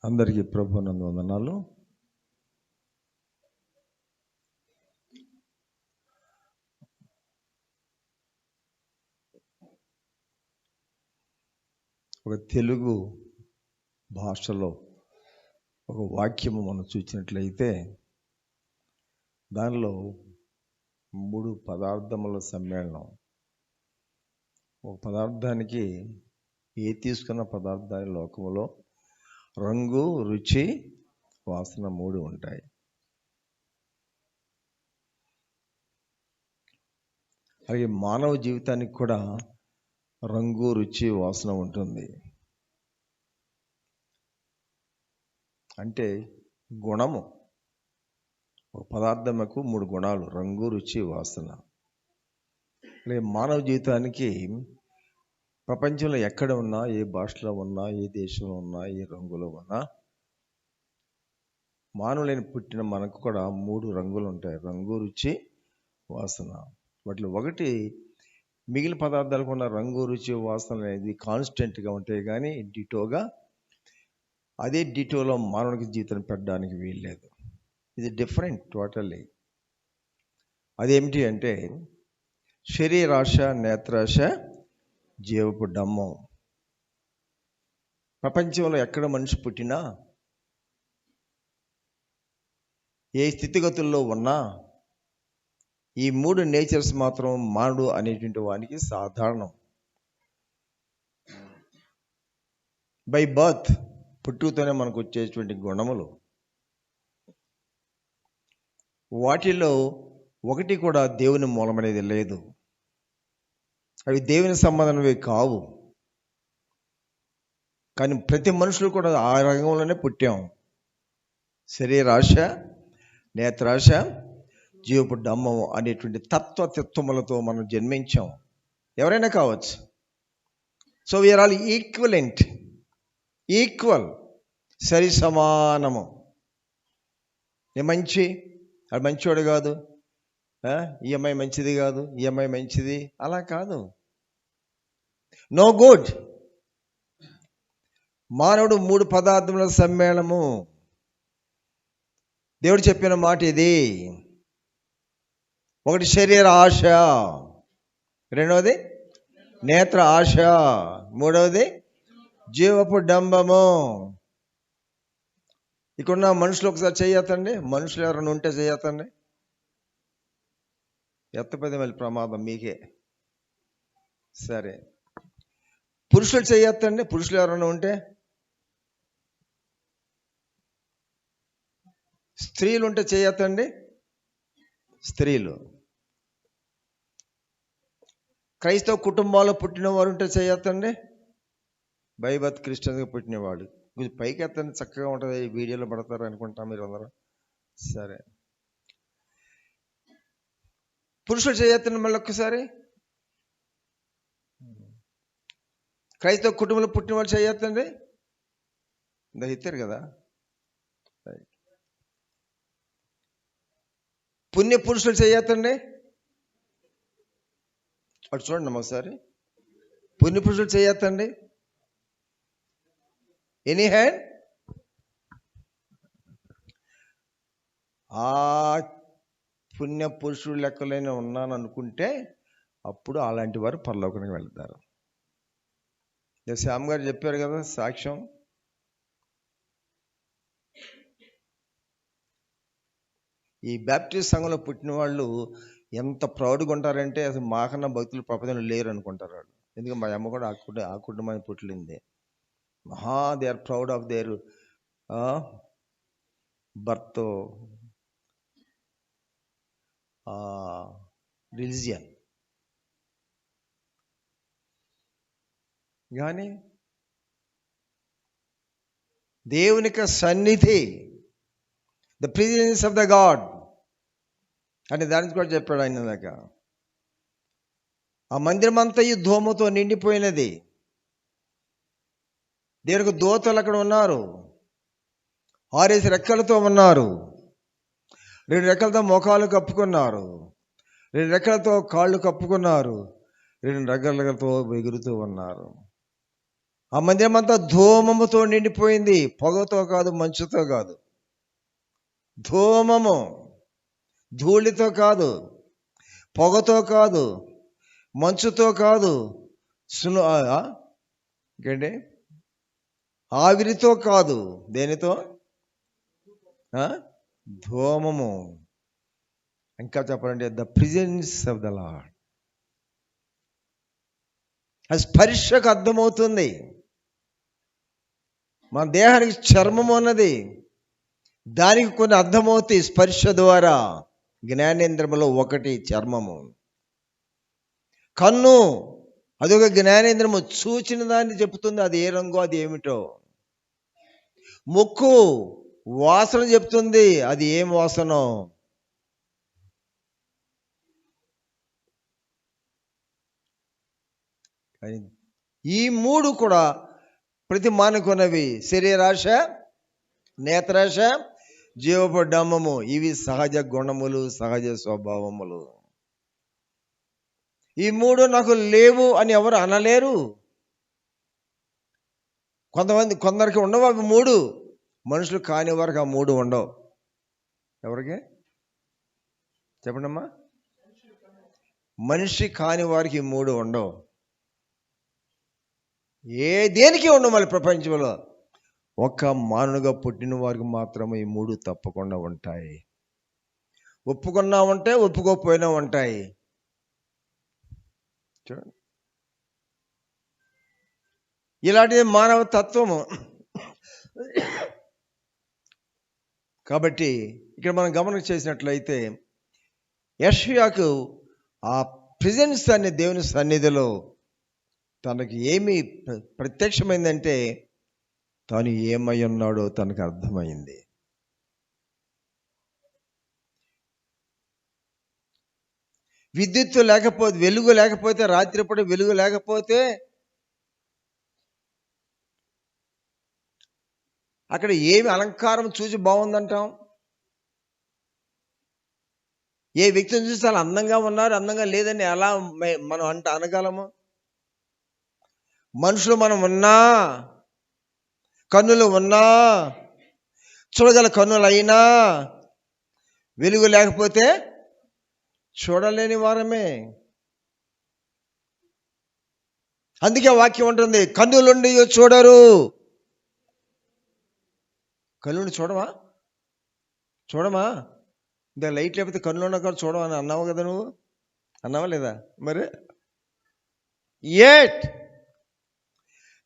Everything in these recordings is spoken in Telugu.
అందరికీ ప్రభువునందు వందనాలు. ఒక తెలుగు భాషలో ఒక వాక్యము మనం చూసినట్లయితే దానిలో 3 పదార్థముల సమ్మేళనం. ఒక పదార్థానికి తీసుకున్న పదార్థాల లోకంలో రంగు, రుచి, వాసన 3 ఉంటాయి. అలాగే మానవ జీవితానికి కూడా రంగు, రుచి, వాసన ఉంటుంది. అంటే గుణము. ఒక పదార్థముకు 3 గుణాలు: రంగు, రుచి, వాసన. అలాగే మానవ జీవితానికి ప్రపంచంలో ఎక్కడ ఉన్నా, ఏ భాషలో ఉన్నా, ఏ దేశంలో ఉన్నా, ఏ రంగులో ఉన్నా, మానవులైన పుట్టిన మనకు కూడా 3 రంగులు ఉంటాయి: రంగు, రుచి, వాసన. వాటిలో ఒకటి మిగిలిన పదార్థాలకు ఉన్న రంగు, రుచి, వాసన అనేది కాన్స్టెంట్గా ఉంటాయి, కానీ డిటోగా అదే డిటోలో మానవునికి జీవితం పెట్టడానికి వీల్లేదు. ఇది డిఫరెంట్ టోటల్లీ. అదేమిటి అంటే శరీరాశ, నేత్రాశ, జీవపు డమ్మం. ప్రపంచంలో ఎక్కడ మనిషి పుట్టినా, ఏ స్థితిగతుల్లో ఉన్నా, ఈ 3 నేచర్స్ మాత్రం మానవుడు అనేటువంటి వానికి సాధారణం. బై బర్త్, పుట్టుకతోనే మనకు వచ్చేటువంటి గుణములు. వాటిలో ఒకటి కూడా దేవుని మూలమనేది లేదు. అవి దేవుని సంబంధమైనవి కావు. కానీ ప్రతి మనుషులు కూడా ఆ రంగంలోనే పుట్టాం. శరీరాశ, నేత్రాశ, జీవపు డమ్మం అనేటువంటి తత్వములతో మనం జన్మించాం. ఎవరైనా కావచ్చు. సో వీఆర్ ఆల్ ఈక్వల్, సరి సమానము. నేను మంచి, అది మంచివాడు కాదు, ఈ అమ్మాయి మంచిది కాదు, ఈ అమ్మాయి మంచిది, అలా కాదు. No good. మానవుడు 3 పదార్థముల సమ్మేళనము. దేవుడు చెప్పిన మాట ఇది. ఒకటి శరీర ఆశ, రెండవది నేత్ర ఆశ, మూడవది జీవపు డంబము. ఇక్కడున్న మనుషులు ఒకసారి చేయొద్దండి. మనుషులు ఎవరైనా ఉంటే చేయొద్దండి. ఎత్తపది మళ్ళీ ప్రమాదం మీకే. సరే, పురుషులు చేయొద్దండి. పురుషులు ఎవరైనా ఉంటే. స్త్రీలు ఉంటే చేయొద్దండి. స్త్రీలు. క్రైస్తవ కుటుంబాల్లో పుట్టిన వారు ఉంటే చేయొద్దండి. బైబత్ క్రిస్టియన్గా పుట్టినవాడు కొంచెం పైకి ఎత్తండి, చక్కగా ఉంటుంది. ఈ వీడియోలో పడతారు అనుకుంటా మీరు అందరూ. సరే, పురుషులు చేయొద్దండి. మళ్ళీ ఒక్కసారి క్రైస్తవ కుటుంబంలో పుట్టిన వాళ్ళు చేయొద్దండి. ఇందా ఇచ్చారు కదా. పుణ్య పురుషులు చేయొద్దండి. అటు చూడండి ఒకసారి. పుణ్య పురుషులు చేయొద్దండి. Any hand. ఆ పుణ్య పురుషుడు లెక్కలైనా ఉన్నాను అనుకుంటే అప్పుడు అలాంటి వారు పరలోకానికి వెళ్తారు. శ్యామ్ గారు చెప్పారు కదా సాక్ష్యం. ఈ బ్యాప్టిస్ట్ సంఘంలో పుట్టిన వాళ్ళు ఎంత ప్రౌడ్గా ఉంటారంటే అసలు మాకన్నా భక్తులు ప్రపంచంలో లేరు అనుకుంటారు వాళ్ళు. ఎందుకంటే మా అమ్మ కూడా ఆ కుటుంబాన్ని పుట్టింది. They are proud of their birth religion. కానీ దేవునికి సన్నిధి, the presence of the God అని దానికి కూడా చెప్పాడు ఆయన దాకా. ఆ మందిరం అంతా ఈ ధూమతో నిండిపోయినది. దేవునికి దూతలు అక్కడ ఉన్నారు. 6 రెక్కలతో ఉన్నారు. 2 రెక్కలతో ముఖాలు కప్పుకున్నారు, 2 రెక్కలతో కాళ్ళు కప్పుకున్నారు, 2 రెక్కలతో ఎగురుతూ ఉన్నారు. ఆ మందిరం అంతా ధూమముతో నిండిపోయింది. పొగతో కాదు, మంచుతో కాదు, ధూమము. ధూళితో కాదు, పొగతో కాదు, మంచుతో కాదు, ఇంకేంటి, ఆవిరితో కాదు, దేనితో? ధూమము. ఇంకా చెప్పాలంటే the presence of the lord. అది స్పర్శకు అర్థమవుతుంది. మన దేహానికి చర్మం ఉన్నది, దానికి కొన్ని అర్థమవుతాయి స్పర్శ ద్వారా. జ్ఞానేంద్రములో ఒకటి చర్మము. కన్ను అదొక జ్ఞానేంద్రము, చూచిన దాన్ని చెప్తుంది, అది ఏ రంగు, అది ఏమిటో. ముక్కు వాసన చెప్తుంది, అది ఏం వాసనో. ఈ మూడు కూడా ప్రతి మానకున్నవి. శరీరాశ, నేత్రాశ, జీవపడ్డమ్మము. ఇవి సహజ గుణములు, సహజ స్వభావములు. ఈ మూడు నాకు లేవు అని ఎవరు అనలేరు. కొందరికి ఉండవు అవి మూడు. మనుషులు కాని వారికి ఆ మూడు ఉండవు. ఎవరికి చెప్పండి అమ్మా? మనిషి కాని వారికి ఈ మూడు ఉండవు. దేనికి ఉండవు. మళ్ళీ ప్రపంచంలో ఒక్క మానవుగా పుట్టిన వారికి మాత్రమే ఈ మూడు తప్పకుండా ఉంటాయి. ఒప్పుకున్నా ఉంటాయి, ఒప్పుకోకపోయినా ఉంటాయి. చూడండి, ఇలాంటిది మానవ తత్వము. కాబట్టి ఇక్కడ మనం గమనం చేసినట్లయితే యెషయాకు ఆ ప్రెజెన్స్ అనే దేవుని సన్నిధిలో తనకి ఏమి ప్రత్యక్షమైందంటే తాను ఏమై ఉన్నాడో తనకు అర్థమైంది. విద్యుత్తు లేకపోతే, వెలుగు లేకపోతే, రాత్రిపూట వెలుగు లేకపోతే అక్కడ ఏమి అలంకారం చూసి బాగుందంటాం? ఏ వ్యక్తిని చూసి అలా అందంగా ఉన్నారు, అందంగా లేదని ఎలా మనం అనగలము? మనుషులు మనం ఉన్నా, కన్నులు ఉన్నా, చూడగల కన్నులు అయినా వెలుగు లేకపోతే చూడలేని వారమే. అందుకే వాక్యం ఉంటుంది, కన్నులుండి చూడరు. కన్నులు చూడమా? ఇంకా లైట్ లేకపోతే కన్నులు ఉన్నా కూడా చూడమని అన్నావు కదా, నువ్వు అన్నావా లేదా? మరి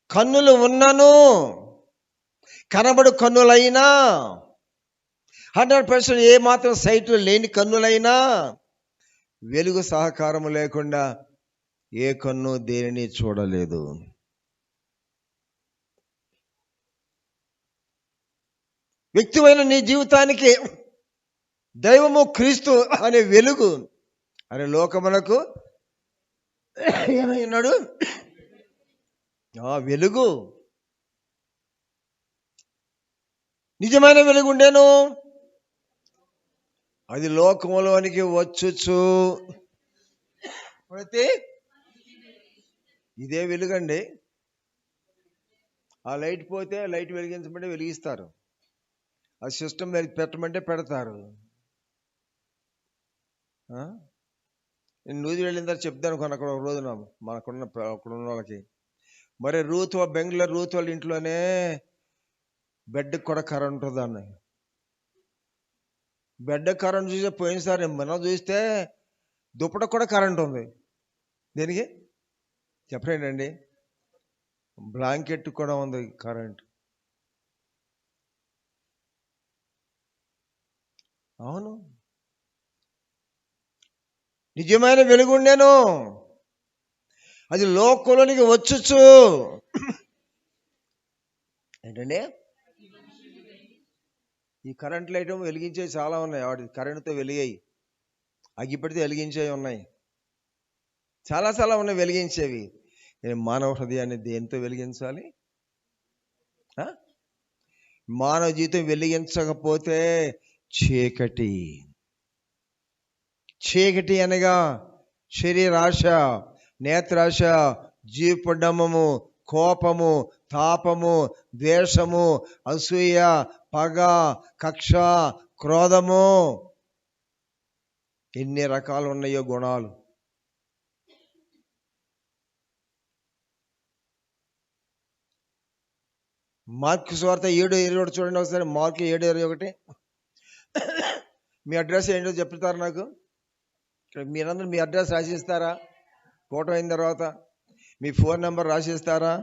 కన్నులు ఉన్నను, కనబడు కన్నులైనా, 100% ఏ మాత్రం సైట్ లేని కన్నులైనా వెలుగు సహకారము లేకుండా ఏ కన్ను దేనిని చూడలేదు. వ్యక్తిమైన నీ జీవితానికి దైవము క్రీస్తు అనే వెలుగు అనే లోకమునకు ఏమైనాడు? వెలుగు. నిజమైన వెలుగు ఉండేను, అది లోకములోనికి వచ్చుచు. అయితే ఇదే వెలుగండి. ఆ లైట్ పోతే లైట్ వెలిగించమంటే వెలిగిస్తారు, ఆ సిస్టమ్ పెట్టమంటే పెడతారు. నేను నూజి వెళ్ళిన తర్వాత చెప్తాను అక్కడ ఒక రోజున అక్కడున్న వాళ్ళకి. మరి బెంగళూరు రూత్ వాళ్ళ ఇంట్లోనే బెడ్కి కూడా కరెంట్ ఉంటుందని. బెడ్ కరెంట్ చూసే పోయినసారి మనం చూస్తే దుప్పట కూడా కరెంట్ ఉంది. దేనికి చెప్పలేనండి, బ్లాంకెట్ కూడా ఉంది కరెంట్. అవును, నిజమైన వెలుగుండేను, అది లోకంలోనికి వచ్చుచు. ఏంటండి, ఈ కరెంట్ లైట్ వెలిగించేవి చాలా ఉన్నాయి. వాటి కరెంటుతో వెలిగాయి, అగ్గిపెడితే వెలిగించేవి ఉన్నాయి, చాలా చాలా ఉన్నాయి వెలిగించేవి. మానవ హృదయాన్ని దేంతో వెలిగించాలి? మానవ జీవితం వెలిగించకపోతే చీకటి. చీకటి అనగా శరీరాశ, నేత్రాశ, జీవపడ్డమము, కోపము, తాపము, ద్వేషము, అసూయ, పగ, కక్ష, క్రోధము. ఎన్ని రకాలు ఉన్నాయో గుణాలు. మార్కు సువార్త 7:21 చూడండి ఒకసారి. మార్కు 7:21. మీ అడ్రస్ ఏంటో చెప్తారు నాకు. మీరందరూ మీ అడ్రస్ రాసిస్తారా? ఫోటో అయిన తర్వాత మీ ఫోన్ నెంబర్ రాసిస్తారా?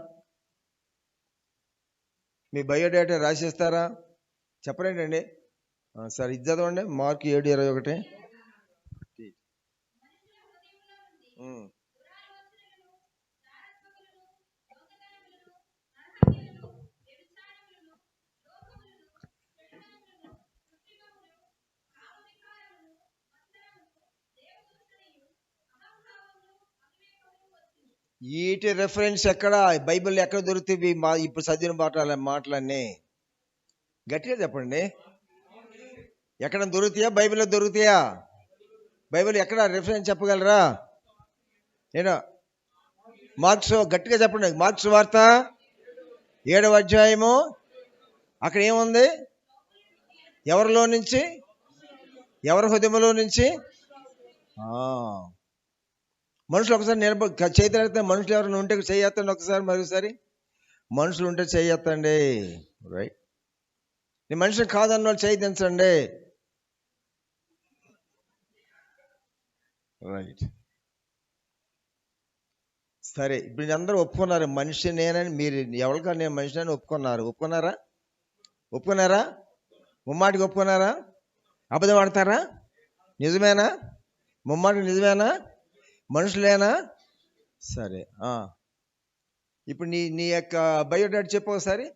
మీ బయోడేటా రాసిస్తారా? చెప్పరేంటండి? సరే ఇది చదవండి. మార్కు 7:21. వీటి రెఫరెన్స్ ఎక్కడ? బైబిల్ ఎక్కడ దొరుకుతాయి? ఇప్పుడు చదివిన మాటలన్నీ గట్టిగా చెప్పండి. ఎక్కడ దొరుకుతాయా? బైబిల్లో దొరుకుతాయా? బైబిల్ ఎక్కడ రెఫరెన్స్ చెప్పగలరా? నేను మార్క్స్, గట్టిగా చెప్పండి. మార్క్స్ వార్త 7వ అధ్యాయము. అక్కడ ఏముంది? ఎవరిలో నుంచి? ఎవరి హృదయంలో నుంచి? మనుషులు ఒకసారి చేతులు మనుషులు ఎవరైనా ఉంటే చేయొత్తండి ఒకసారి, మరోసారి. మనుషులు ఉంటే చేయొత్తండి. రైట్. నీ మనిషిని కాదన్న వాళ్ళు చేయించండి. రైట్. సరే, ఇప్పుడు అందరూ ఒప్పుకున్నారు మనిషి నేనని. మీరు ఎవరికన్నా నేను మనిషిని ఒప్పుకున్నారా? ముమ్మాటికి ఒప్పుకున్నారా? అబద్ధం ఆడతారా? నిజమేనా? ముమ్మాటికి నిజమేనా? మనుషులేనా? సరే. ఇప్పుడు నీ యొక్క బయోడేటా చెప్పు ఒకసారి.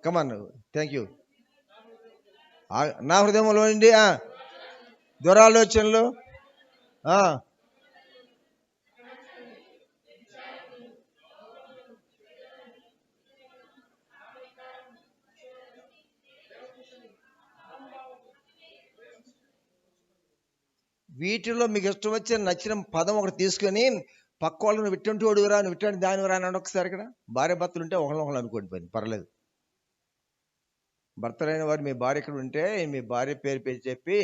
కమాన్. Thank you. నా హృదయంలో నుండి దురాలోచనలు, వీటిలో మీకు ఇష్టం వచ్చే నచ్చిన పదం ఒకటి తీసుకొని పక్క వాళ్ళు నువ్వు ఇట్టంటి వాడురా, నువ్వు ఇట్టంటి దానివరా అని ఒకసారి. ఇక్కడ భార్య భర్తలు ఉంటే ఒకళ్ళు అనుకోండి, పని పర్లేదు. భర్తలైన వారు మీ భార్య ఇక్కడ ఉంటే మీ భార్య పేరు చెప్పి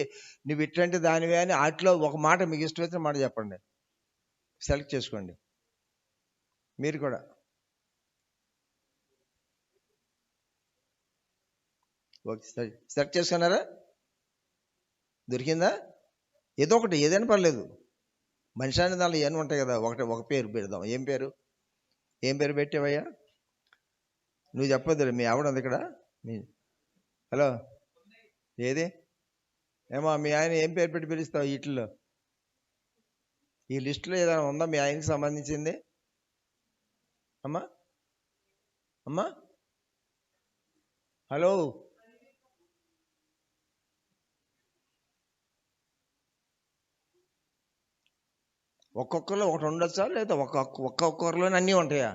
నువ్వు ఇట్టంటి దానివే అని వాటిలో ఒక మాట మీకు ఇష్టం వచ్చిన మాట చెప్పండి. సెలెక్ట్ చేసుకోండి. మీరు కూడా ఓకే. సెలెక్ట్ చేసుకున్నారా? దొరికిందా? ఏదో ఒకటి, ఏదైనా పర్లేదు. మనిషి అనే దానిలో ఇవన్నీ ఉంటాయి కదా. ఒక పేరు పెడదాం. ఏం పేరు పెట్టావయ్యా? నువ్వు చెప్పొద్దు. మీ ఆవిడ ఉంది ఇక్కడ. హలో, ఏది? ఏమో మీ ఆయన ఏం పేరు పెట్టి పిలుస్తావు? వీటిల్లో ఈ లిస్టులో ఏదైనా ఉందా మీ ఆయనకి సంబంధించింది? అమ్మా హలో, ఒక్కొక్కరిలో ఒకటి ఉండొచ్చా? లేదా ఒక్కొక్కరిలోనే అన్నీ ఉంటాయా?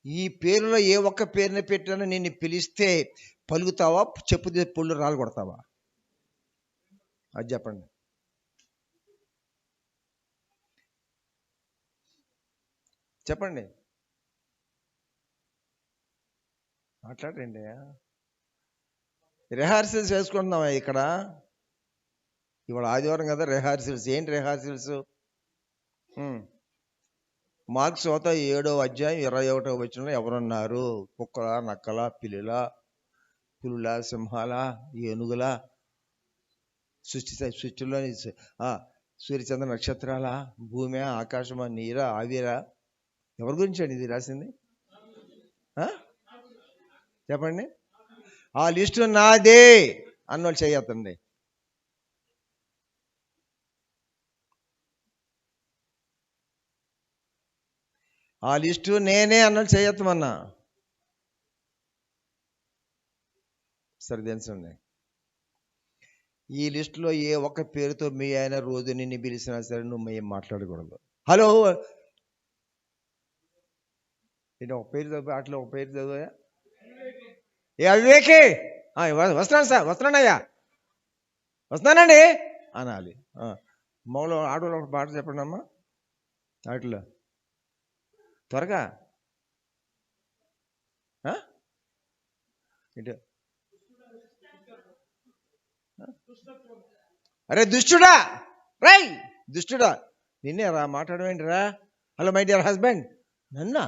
ఈ పేరులో ఏ ఒక్క పేరుని పెట్టినా నిన్ను పిలిస్తే పలుకుతావా? చెప్పు పుళ్ళు రాళ్ళు కొడతావా? అది చెప్పండి. చెప్పండి, మాట్లాడండి. రిహార్సల్స్ వేసుకుంటున్నావా ఇక్కడ? ఇవాళ ఆదివారం కదా, రిహార్సల్స్. ఏంటి రిహార్సల్స్? మార్క్స్ 7వ అధ్యాయం 21వ వచనంలో ఎవరున్నారు? కుక్కల, నక్కల, పులుల, సింహాల, ఏనుగుల, సృష్టిలోని సూర్యచంద్ర నక్షత్రాల, భూమి, ఆకాశమా, నీరా, ఆవిరా? ఎవరి గురించి అండి ఇది రాసింది? చెప్పండి. ఆ లిస్టు నాదే అన్నోళ్ళు చేయొద్దండి. ఆ లిస్టు నేనే అన్నోళ్ళు చేయొద్దమన్నా. సరే తెలుసండి. ఈ లిస్టులో ఏ ఒక్క పేరుతో మీ ఆయన రోజు నిన్ను పిలిచినా సరే నువ్వు ఏం మాట్లాడకూడదు. హలో, నేను ఒక పేరు చదువు, అట్లా ఒక పేరు చదువుయా. ఏ అవివేకే, వస్తున్నాను సార్, వస్తున్నానయ్యా, వస్తున్నానండి అనాలి. మౌలో ఆడవాళ్ళు ఒక పాట చెప్పండి అమ్మా. వాటిలో త్వరగా ఇటు. అరే దుష్టుడా, రై దుష్టుడా, నిన్నే రా మాట్లాడమేంటిరా. హలో మై డియర్ హస్బెండ్, నన్నా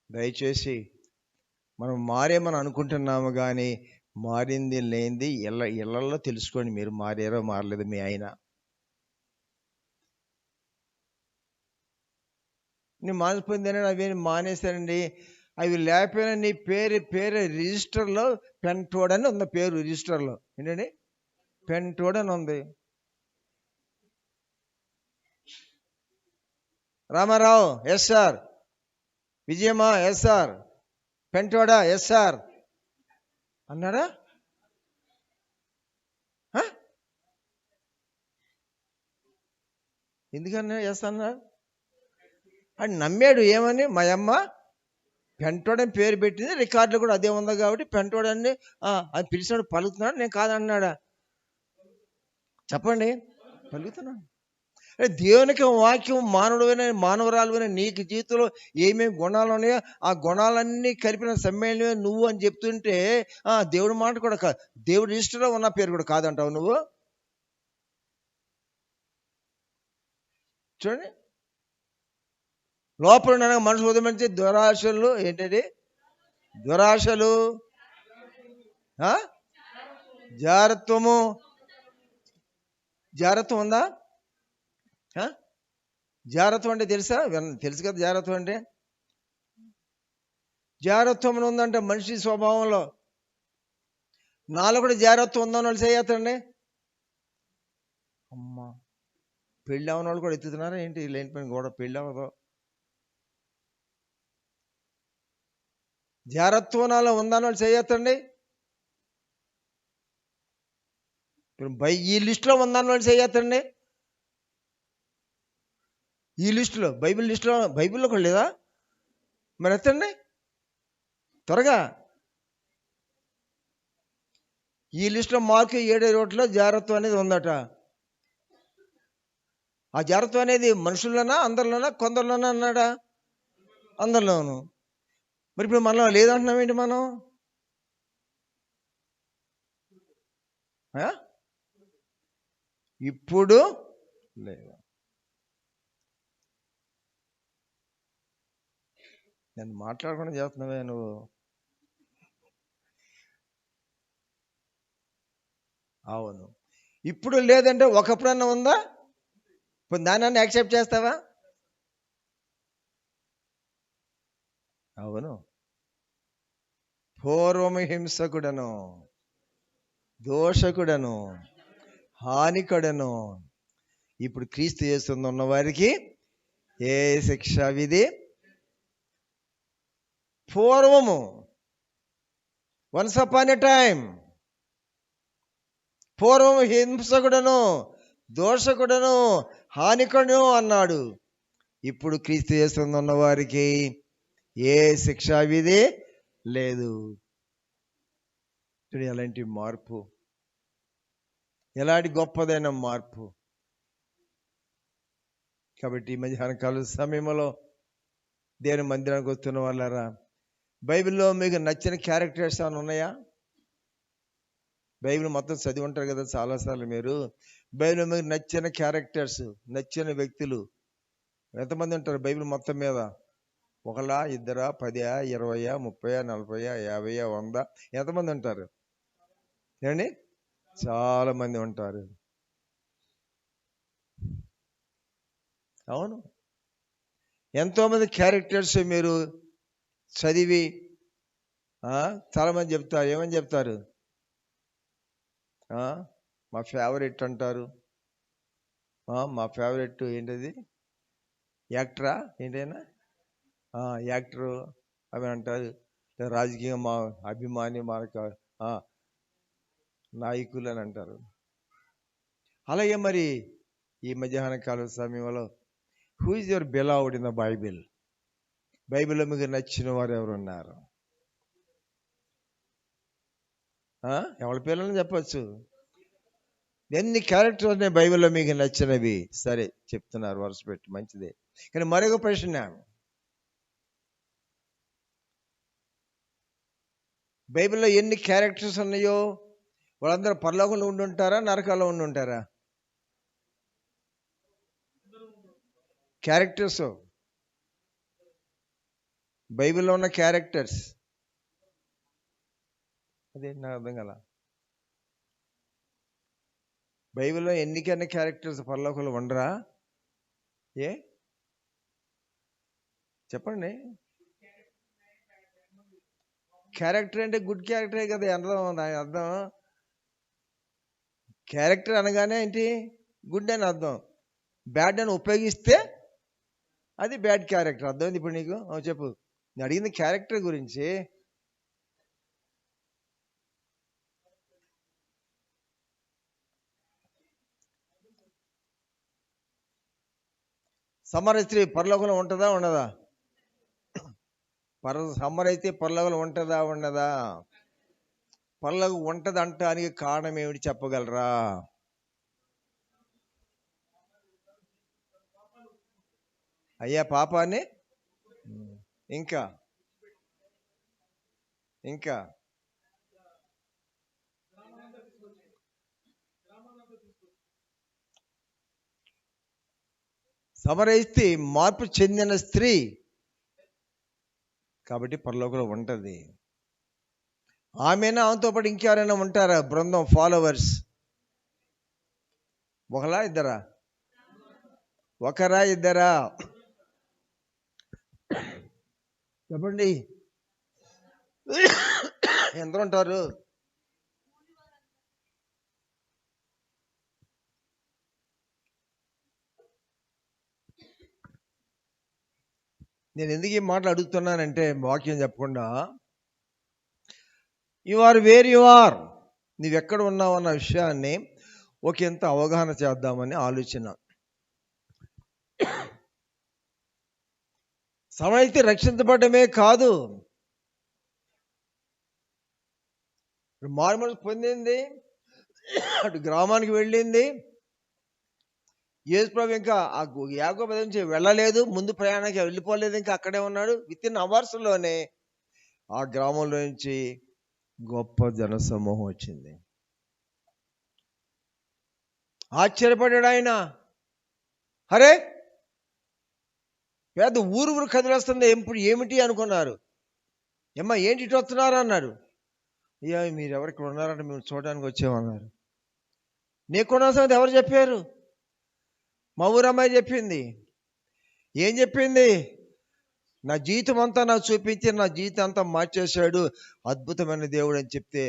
దయచేసి మనం మారేమని అనుకుంటున్నాము కానీ మారింది లేనిది ఇళ్ళల్లో తెలుసుకోండి. మీరు మారారో మారలేదు మీ ఆయన. నేను మానిపోయిందని అవి మానేశానండి, అవి లేకపోయినా నీ పేరు రిజిస్టర్లో పెంటోడ్ అని ఉంది. పేరు రిజిస్టర్లో ఏంటండి పెంటోడ్ అని ఉంది. Ramarao yes sir, Vijayamma yes sir, పెంటోడా ఎస్ సార్ అన్నాడా? ఎందుకన్నా ఎస్ అన్నాడు? అని నమ్మాడు. ఏమని? మా అమ్మ పెంటోడని పేరు పెట్టింది, రికార్డులు కూడా అదే ఉంది కాబట్టి పెంటోడని అది పిలిచినాడు. పలుకుతున్నాడు, నేను కాదన్నాడా? చెప్పండి, పలుకుతున్నాను. దేవునికి వాక్యం మానవురాలువైన నీకు జీవితంలో ఏమేమి గుణాలు ఉన్నాయో ఆ గుణాలన్నీ కలిపిన సమ్మేళనమే నువ్వు అని చెప్తుంటే దేవుడి మాట కూడా కాదు, దేవుడి రిజిస్టర్లో ఉన్న పేరు కూడా కాదంటావు నువ్వు. చూడండి, లోపల మనసు ఉదయించే దురాశలు ఏంటండి? దురాశలు, జారత్వము. జారత్వం ఉందా? జారత్వం అంటే తెలుసా? తెలుసు కదా జారత్వం అంటే. జారత్వం ఉందంటే మనిషి స్వభావంలో. నాలో కూడా జారత్వం ఉందని వాళ్ళు చేయతండి. అమ్మా, పెళ్ళి అవన వాళ్ళు కూడా ఎత్తుతున్నారా ఏంటి? లేనిపోయిన గోడ పెళ్ళి అవ్వదు. జారత్వం నాలో ఉందని వాళ్ళు చేయతండి. ఈ లిస్టులో ఉందని వాళ్ళు చేయతండి. ఈ లిస్టులో, బైబిల్ లిస్టులో, బైబిల్లో కూడా లేదా? మరి ఎత్తండి త్వరగా. ఈ లిస్టులో మార్కు 7 జాగ్రత్త అనేది ఉందట. ఆ జాగ్రత్త అనేది మనుషుల్లోనా, అందరిలోనా, కొందరిలోనా అన్నాడా? అందరిలోను. మరి ఇప్పుడు మనలో లేదంటున్నాం ఏంటి మనం? ఇప్పుడు లేదు. నేను మాట్లాడకుండా చేస్తున్నావే నువ్వు. అవును, ఇప్పుడు లేదంటే ఒకప్పుడన్నా ఉందా? ఇప్పుడు దాన్ని యాక్సెప్ట్ చేస్తావా? అవును, పూర్వము హింసకుడను, దోషకుడను, హానికుడను, ఇప్పుడు క్రీస్తు యేసునందు ఉన్న వారికి ఏ శిక్ష విధి. పూర్వము, వన్స్ అపాన్ ఎ టైం, పూర్వము హింసకుడను, దోషకుడను, హానికుడను అన్నాడు. ఇప్పుడు క్రీస్తు యేసునందు ఉన్న వారికి ఏ శిక్షా విధి లేదు. ఎలాంటి మార్పు, ఎలాంటి గొప్పదైన మార్పు. కాబట్టి ఈ మధ్యాహ్న కాల సమయంలో దేవుని మందిరానికి వస్తున్న వాళ్ళారా, బైబిల్లో మీకు నచ్చిన క్యారెక్టర్స్ ఏమైనా ఉన్నాయా? బైబిల్ మొత్తం చదివి ఉంటారు కదా చాలాసార్లు మీరు. బైబిల్లో మీకు నచ్చిన క్యారెక్టర్స్, నచ్చిన వ్యక్తులు ఎంతమంది ఉంటారు బైబిల్ మొత్తం మీద? 1, 2, 10, 20, 30, 40, 50, 100 ఎంతమంది ఉంటారు? ఏమండి, చాలా మంది ఉంటారు. అవును, ఎంతోమంది క్యారెక్టర్స్ మీరు చదివి చాలామంది చెప్తారు. ఏమని చెప్తారు? మా ఫేవరెట్ అంటారు. మా ఫేవరెట్ ఏంటది? యాక్టరా ఏంటైనా? యాక్టరు అవి అంటారు. రాజకీయ మా అభిమాని, మనకు నాయకులు అని అంటారు. అలాగే మరి ఈ మధ్యాహ్న కాల సమయంలో who is your beloved in the Bible? బైబిల్లో మీకు నచ్చిన వారు ఎవరున్నారు? ఎవరి పేర్లను చెప్పచ్చు. ఎన్ని క్యారెక్టర్స్ ఉన్నాయి బైబిల్లో మీకు నచ్చినవి? సరే చెప్తున్నారు వరుస పెట్టి, మంచిదే. కానీ మరొక ప్రశ్న, బైబిల్లో ఎన్ని క్యారెక్టర్స్ ఉన్నాయో వాళ్ళందరూ పరలోకంలో ఉండి ఉంటారా, నరకాల్లో ఉండి ఉంటారా? క్యారెక్టర్స్, బైబిల్లో ఉన్న క్యారెక్టర్స్, అదే నాకు అర్థం కదా. బైబిల్లో ఎన్నికైనా క్యారెక్టర్స్ పరలోకంలో ఉండరా? ఏ చెప్పండి. క్యారెక్టర్ అంటే గుడ్ క్యారెక్టరే కదా అర్థం. క్యారెక్టర్ అనగానే ఏంటి? గుడ్ అని అర్థం. బ్యాడ్ అని ఉపయోగిస్తే అది బ్యాడ్ క్యారెక్టర్. అర్థమైంది ఇప్పుడు నీకు? చెప్పు. నేను అడిగింది క్యారెక్టర్ గురించి. సమరస్త్రీ పరలోకంలో ఉంటుందా ఉండదా? సమరైతే పరలోకంలో ఉంటుందా ఉండదా? పరలోకం ఉంటది అంటానికి కారణం ఏమిటి చెప్పగలరా? అయ్యా పాపాన్ని ఇంకా ఇంకా సమరైతే మార్పు చెందిన స్త్రీ కాబట్టి పరలోకంలో ఉంటది. ఆమెనా ఆమెతో పాటు ఇంకెవరైనా ఉంటారా? బృందం, ఫాలోవర్స్ ఒకలా ఇద్దరా? ఒకరా ఇద్దరా? చెప్పండి. ఎంత ఉంటారు? నేను ఎందుకు ఈ మాటలు అడుగుతున్నానంటే, వాక్యం చెప్పకుండా, you are where you are, నీవెక్కడ ఉన్నావు అన్న విషయాన్ని ఒకంత అవగాహన చేద్దామని ఆలోచన. సమరైతే రక్షించబడమే కాదు, మారుమనసు పొందింది, అటు గ్రామానికి వెళ్ళింది. యేసు ప్రభు ఇంకా ఆ యాకోబు నుంచి వెళ్ళలేదు, ముందు ప్రయాణానికి వెళ్ళిపోలేదు, ఇంకా అక్కడే ఉన్నాడు. వితిన్ అవర్స్లోనే ఆ గ్రామంలో నుంచి గొప్ప జనసమూహం వచ్చింది. ఆశ్చర్యపడ్డాడు ఆయన. అరే, పెద్ద ఊరు కదిలేస్తుంది, ఏమిటి అనుకున్నారు. ఏమ్మా ఏంటి ఇటు వస్తున్నారు అన్నాడు. అయ్యా మీరు ఎవరు ఇక్కడ ఉన్నారంటే మేము చూడడానికి వచ్చామన్నారు. నీకున్న సంగతి ఎవరు చెప్పారు? మా ఊరమ్మాయి చెప్పింది. ఏం చెప్పింది? నా జీవితం అంతా నాకు చూపించి నా జీవితం అంతా మార్చేశాడు, అద్భుతమైన దేవుడు అని చెప్తే,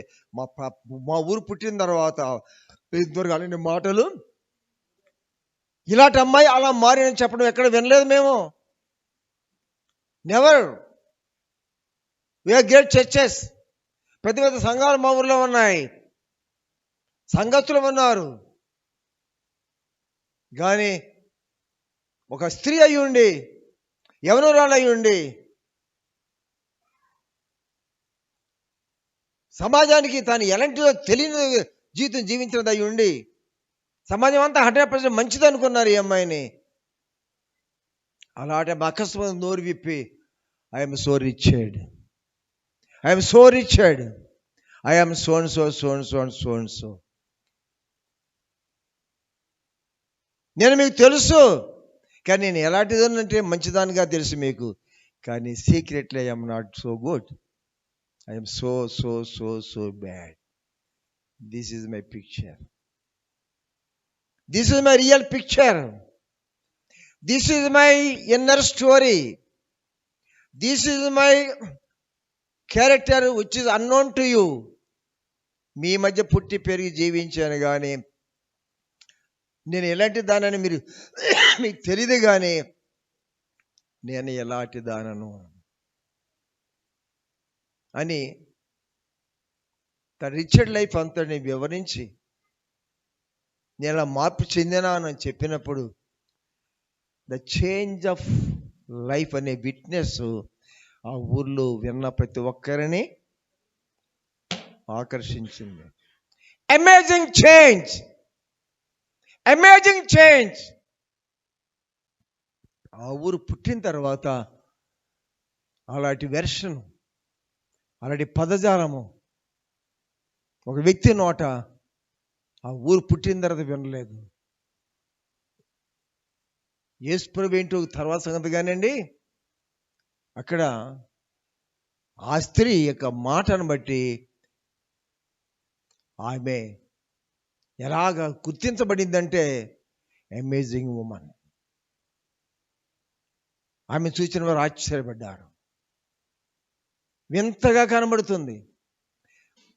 మా ఊరు పుట్టిన తర్వాత ఇంతవరకు అన్ని మాటలు, ఇలాంటి అమ్మాయి అలా మారినని చెప్పడం ఎక్కడ వినలేదు మేము. నెవర్. వీఆర్ గ్రేట్ చర్చెస్, పెద్ద పెద్ద సంఘాలు మా ఊర్లో ఉన్నాయి, సంఘస్థులు ఉన్నారు. కానీ ఒక స్త్రీ అయి ఉండి, యవనురాలు అయి ఉండి, సమాజానికి తాను ఎలాంటిదో తెలియని జీవితం జీవించినది అయి ఉండి, సమాజం అంతా 100% మంచిది అనుకున్నారు ఈ అమ్మాయిని. అలాంటి అకస్మాత్ నోరు విప్పి, I'm so రిచ్డ్, I'm so రిచ్డ్, I'm so and so, so and so and so and so. నేను మీకు తెలుసు, కానీ నేను ఎలాంటిదనంటే మంచిదానిగా తెలుసు మీకు, కానీ secretly I'm not so good, I'm so so so so bad. This is my picture, this is my real picture, this is my inner story, this is my character which is unknown to you. మీ మధ్య పుట్టి పెరిగి జీవించాను, కానీ నేను ఎలాంటి దానని మీకు తెలియదు, కానీ నేను ఎలాంటి దానను అని తన రిచర్డ్ లైఫ్ అంతని వివరించి, నేను అలా మార్పు చెందినాను అని చెప్పినప్పుడు, ద చేంజ్ ఆఫ్ లైఫ్ అనే విట్నెస్ ఆ ఊర్లో విన్న ప్రతి ఒక్కరిని ఆకర్షించింది. Amazing change, amazing change. ఆ ఊరు పుట్టిన తర్వాత అలాంటి వెర్షన్, అలాంటి పదజాలము ఒక వ్యక్తి నోట ఆ ఊరు పుట్టిన తర్వాత వినలేదు. యేసు ప్రభువు ఏంటో తర్వాత సంగతి కానండి, అక్కడ ఆ స్త్రీ యొక్క మాటను బట్టి ఆమె ఎలాగ గుర్తించబడిందంటే అమేజింగ్ ఉమెన్. ఆమె చూసిన వారు ఆశ్చర్యపడ్డారు. వింతగా కనబడుతుంది,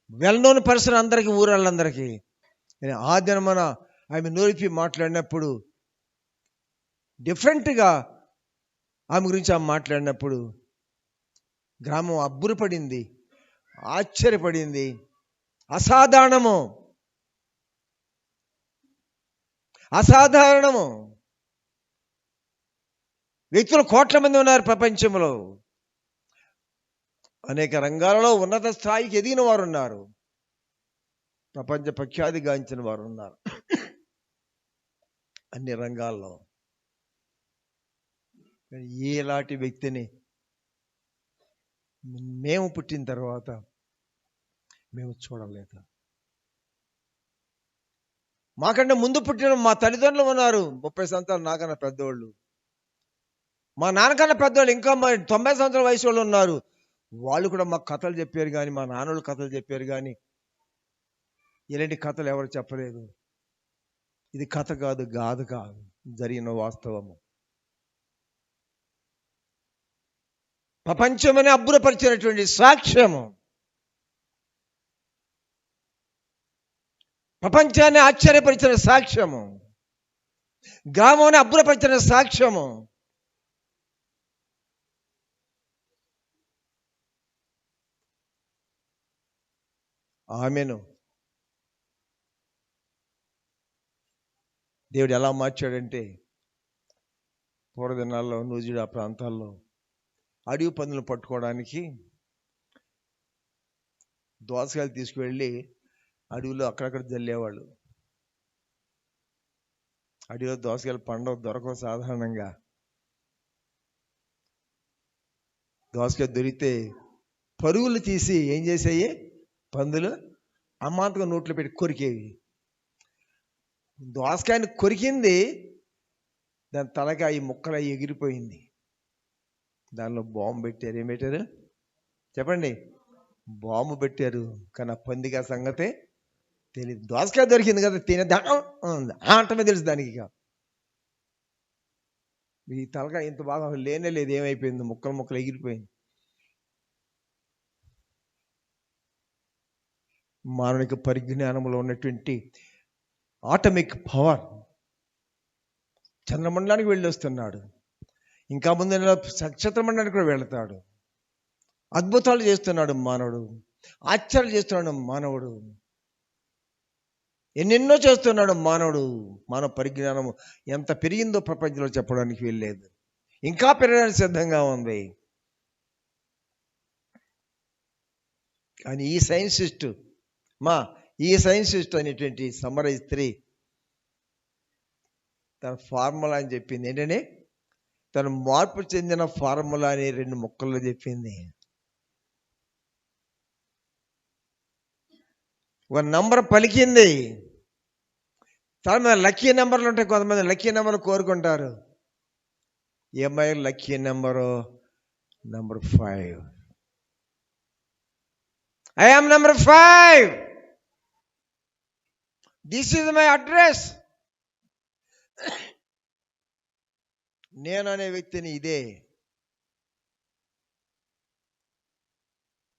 వెల్ నోన్ పర్సన్ అందరికీ, ఊరాళ్ళందరికీ. ఆ దినమున ఆమె నోరిపి మాట్లాడినప్పుడు, డిఫరెంట్గా ఆమె గురించి ఆమె మాట్లాడినప్పుడు గ్రామం అబ్బురపడింది, ఆశ్చర్యపడింది. అసాధారణము, అసాధారణము. వ్యక్తులు కోట్ల మంది ఉన్నారు ప్రపంచంలో, అనేక రంగాలలో ఉన్నత స్థాయికి ఎదిగిన వారు ఉన్నారు, ప్రపంచ ప్రఖ్యాతిగాంచిన వారు ఉన్నారు అన్ని రంగాల్లో. ఏలాంటి వ్యక్తిని మేము పుట్టిన తర్వాత మేము చూడలేదు. మాకంటే ముందు పుట్టిన మా తల్లిదండ్రులు ఉన్నారు, 30 సంవత్సరాలు నాకన్నా పెద్దవాళ్ళు. మా నాన్నకన్నా పెద్దవాళ్ళు ఇంకా 90 సంవత్సరాల వయసు వాళ్ళు ఉన్నారు. వాళ్ళు కూడా మాకు కథలు చెప్పారు, కానీ మా నాన్నోళ్ళు కథలు చెప్పారు, కానీ ఇలాంటి కథలు ఎవరు చెప్పలేదు. ఇది కథ కాదు, గాథ కాదు, జరిగిన వాస్తవము. ప్రపంచమని అబ్బురపరిచినటువంటి సాక్ష్యము, ప్రపంచాన్ని ఆశ్చర్యపరిచిన సాక్ష్యము, గ్రామాన్ని అబ్బురపరిచిన సాక్ష్యము. ఆమెను దేవుడు ఎలా మార్చాడంటే, పూర్వదినాల్లో నూజివీడు ఆ ప్రాంతాల్లో అడవి పందులు పట్టుకోవడానికి దోసకాయలు తీసుకువెళ్ళి అడవిలో అక్కడక్కడ జల్లేవాళ్ళు. అడవిలో దోసకాయలు పండవు, దొరకవు సాధారణంగా. దోసకాయ దొరికితే పరుగులు తీసి ఏం చేసాయి పందులు, అమాంతగా నోట్లో పెట్టి కొరికేవి. దోసకాయని కొరికింది, దాని తలకాయ ముక్కలు ఎగిరిపోయింది. దానిలో బాంబు పెట్టారు. ఏం పెట్టారు చెప్పండి? బాంబు పెట్టారు. కానీ ఆ పందికి ఆ సంగతే తెలియదు. దోసకాయ దొరికింది కదా, తినేదా అంటమే తెలుసు దానికి. ఇక ఈ తలకాయ ఇంత బాగా లేనే లేదు, ఏమైపోయింది, ముక్కలు ముక్కలు ఎగిరిపోయింది. మానవిక పరిజ్ఞానంలో ఉన్నటువంటి ఆటమిక్ పవర్. చంద్రమండలానికి వెళ్ళి వస్తున్నాడు, ఇంకా ముందు నక్షత్ర మండలానికి కూడా వెళతాడు. అద్భుతాలు చేస్తున్నాడు మానవుడు, ఆశ్చర్యాలు చేస్తున్నాడు మానవుడు, ఎన్నెన్నో చేస్తున్నాడు మానవుడు. మానవ పరిజ్ఞానం ఎంత పెరిగిందో ప్రపంచంలో చెప్పడానికి వీల్లేదు, ఇంకా పెరగడానికి సిద్ధంగా ఉంది. కానీ ఈ సైన్సిస్ట్ అనేటువంటి సమరయ స్త్రీ తన ఫార్ములా అని చెప్పింది. ఏంటంటే తను మార్పు చెందిన ఫార్ములా అని 2 ముక్కల్లో చెప్పింది. ఒక నంబర్ పలికింది. చాలా మంది లక్కీ నెంబర్లు ఉంటాయి, కొంతమంది లక్కీ నెంబర్లు కోరుకుంటారు. ఏమై lucky number number 5. I am number 5. This is my address. నేను అనే వ్యక్తిని ఇదే.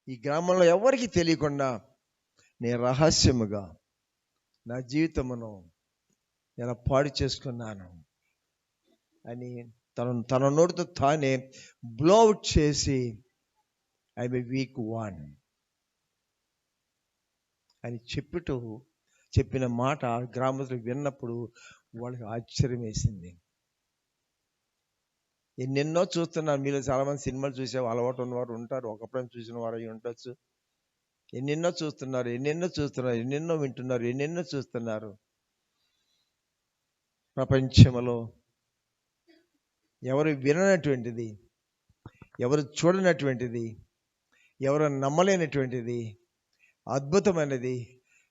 ఈ గ్రామంలో ఎవరికి తెలియకుండా నేను రహస్యముగా నా జీవితమును నేను పాడు చేసుకున్నాను అని తన నోటితో తానే బ్లోఅవుట్ చేసి ఐ బి వీక్ 1 అని చెప్పిన మాట గ్రామస్తులు విన్నప్పుడు వాళ్ళకి ఆశ్చర్యం వేసింది. ఎన్నెన్నో చూస్తున్నారు. మీరు చాలామంది సినిమాలు చూసే అలవాటు ఉన్నవారు ఉంటారు, ఒకప్పుడు చూసిన వారు అయి ఉండొచ్చు. ఎన్నెన్నో చూస్తున్నారు, ఎన్నెన్నో వింటున్నారు, ఎన్నెన్నో చూస్తున్నారు. ప్రపంచంలో ఎవరు విననటువంటిది, ఎవరు చూడనటువంటిది, ఎవరు నమ్మలేనటువంటిది, అద్భుతమైనది,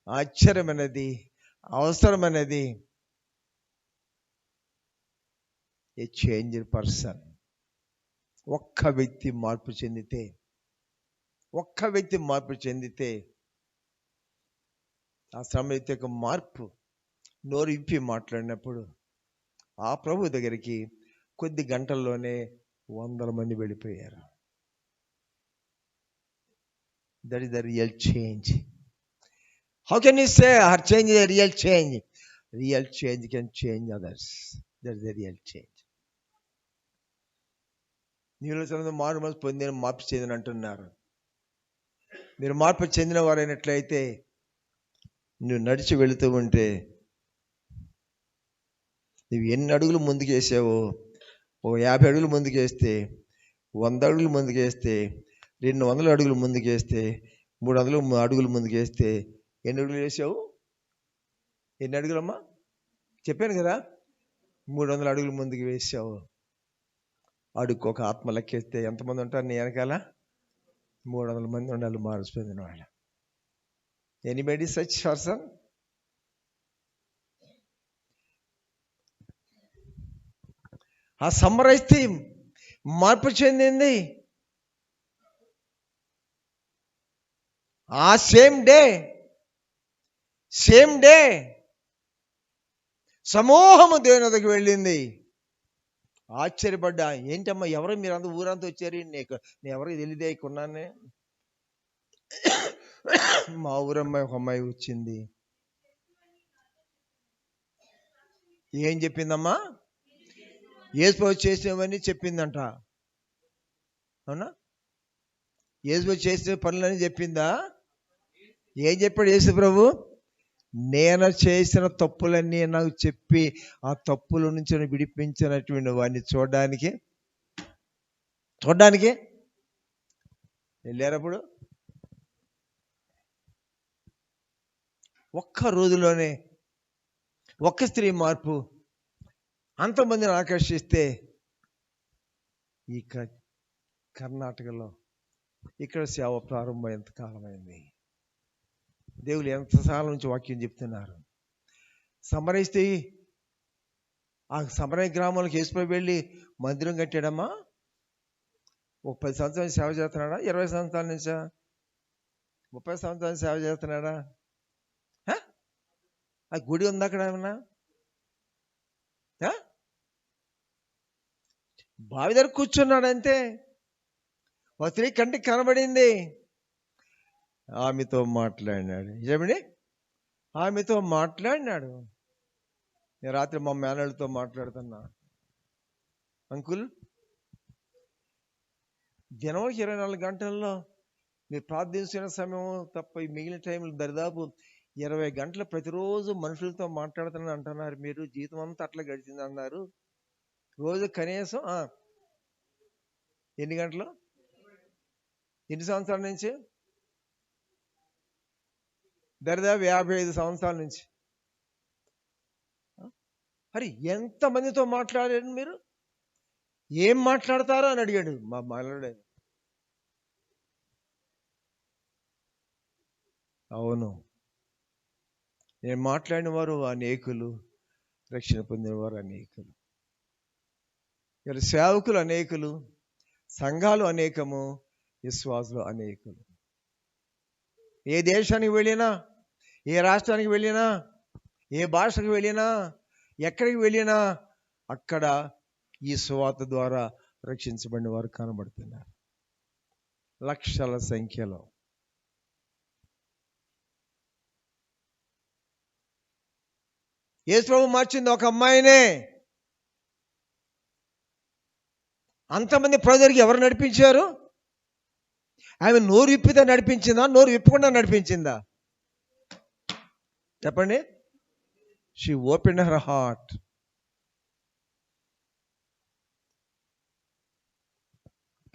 ఆశ్చర్యమైనది, అవసరమైనది ఏ చేంజ్డ్ పర్సన్. ఒక్క వ్యక్తి మార్పు చెందితే ఆ సమయత మార్పు నోరు ఇప్పి మాట్లాడినప్పుడు ఆ ప్రభు దగ్గరికి కొద్ది గంటల్లోనే 100 మంది వెళ్ళిపోయారు. That is the real change. How can you say her change is the real change? Real change can change others. That is the real change. నీళ్ళు మారు మనసు పొందిన మార్పు చెందిన అంటున్నారు. మీరు మార్పు చెందిన వారైనట్లయితే నువ్వు నడిచి వెళుతూ ఉంటే నువ్వు ఎన్ని అడుగులు ముందుకేసావో, 50 అడుగులు ముందుకేస్తే, 100 అడుగులు ముందుకేస్తే, 200 అడుగులు ముందుకేస్తే, 300 అడుగులు ముందుకేస్తే ఎన్ని అడుగులు వేసావు? ఎన్ని అడుగులమ్మా చెప్పాను కదా, 300 అడుగులు ముందుకు వేసావు. అడుగు ఒక ఆత్మ లెక్కేస్తే ఎంతమంది ఉంటారు నీ వెనకాల? 300 మంది ఉండాలి మార్పు పొందిన వాళ్ళు. Anybody such person? ఆ సమ్మరైతే మార్పు చెందింది. ఆ సేమ్ డే సమూహము దేవుని వద్దకు వెళ్ళింది. ఆశ్చర్యపడ్డా, ఏంటమ్మా ఎవరు మీరు అంత ఊరంతా వచ్చారు, నేను ఎవరికి తెలియదే కొన్నానే. మా ఊరమ్మాయి ఒక అమ్మాయి వచ్చింది. ఏం చెప్పిందమ్మా? యేసు చేసినవన్నీ చెప్పిందంట. అవునా? యేసు చేసిన పనులని చెప్పిందా? ఏం చెప్పాడు యేసు ప్రభు? నేను చేసిన తప్పులన్నీ నాకు చెప్పి ఆ తప్పుల నుంచి విడిపించినటువంటి వాడిని చూడడానికి వెళ్ళారప్పుడు. ఒక్క రోజులోనే ఒక్క స్త్రీ మార్పు అంతమందిని ఆకర్షిస్తే ఈ కర్ణాటకలో ఇక్కడ సేవ ప్రారంభం ఎంతకాలమైంది. దేవుడు ఎంతకాలం నుంచి వాక్యం చెప్తున్నారు. సమరయిస్తే ఆ సమరయ గ్రామాలకు యేసుప్రభు వెళ్ళి మందిరం కట్టాడమ్మా. ఒక 10 సంవత్సరాలు సేవ చేస్తున్నాడా? 20 సంవత్సరాల నుంచా? 30 సంవత్సరాలు సేవ చేస్తున్నాడా? ఆ గుడి ఉంది అక్కడ ఏమన్నా? బావి దగ్గర కూర్చున్నాడంతే. ఒక స్త్రీ కంటికి కనబడింది, ఆమెతో మాట్లాడినాడు. ఏమిటి? ఆమెతో మాట్లాడినాడు. నేను రాత్రి మా మేనళ్ళతో మాట్లాడుతున్నా, అంకుల్ దినంకి 24 గంటల్లో మీరు ప్రార్థించిన సమయం తప్ప మిగిలిన టైంలో దరిదాపు 20 గంటలు ప్రతిరోజు మనుషులతో మాట్లాడుతున్నాను అంటున్నారు. మీరు జీవితం అంతా అట్లా గడిచింది అన్నారు. రోజు కనీసం ఎన్ని గంటలు? ఎన్ని సంవత్సరాల నుంచి? దరిదాపు 55 సంవత్సరాల నుంచి. మరి ఎంతమందితో మాట్లాడారు మీరు? ఏం మాట్లాడతారో అని అడిగాడు మా మనవడే. అవును, నేను మాట్లాడిన వారు అనేకులు, రక్షణ పొందిన వారు అనేకులు, ఇక్కడ సేవకులు అనేకులు, సంఘాలు అనేకము, విశ్వాసులు అనేకులు. ఏ దేశానికి వెళ్ళినా, ఏ రాష్ట్రానికి వెళ్ళినా, ఏ భాషకు వెళ్ళినా, ఎక్కడికి వెళ్ళినా అక్కడ ఈ సువార్త ద్వారా రక్షించబడిన వారు కనబడుతున్నారు లక్షల సంఖ్యలో. యేసు ప్రభు మార్చింది ఒక అమ్మాయినే. అంతమంది ప్రజలకు ఎవరు నడిపించారు? ఆమె నోరు విప్పితే నడిపించిందా, నోరు విప్పకుండా నడిపించిందా? చెప్పండి. She open her heart.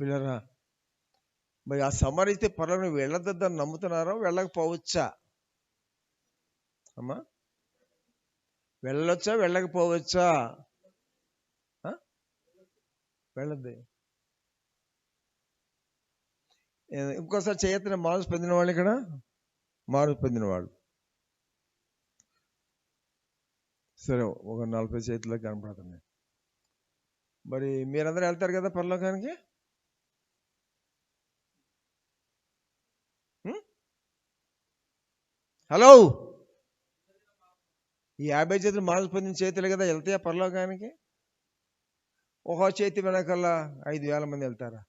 పిల్లరా, మరి ఆ సమరైతే పర్లోకం వెళ్ళొద్దని నమ్ముతున్నారో వెళ్ళకపోవచ్చా అమ్మా? వెళ్ళొచ్చా వెళ్ళకపోవచ్చా? వెళ్ళద్దు. ఇంకోసారి చేయత్తున మారు పొందిన వాళ్ళు, ఇక్కడ మారు పొందిన వాళ్ళు సరే ఒక 40 చేతుల్లో కనపడుతున్నాయి. మరి మీరందరూ వెళ్తారు కదా పరలోకానికి? హలో, ఈ 50 చేతులు మారు పొందిన చేతులు కదా వెళ్తాయా పరలోకానికి? ఓహో చేతి వెనకల్లా 5,000 మంది వెళ్తారా?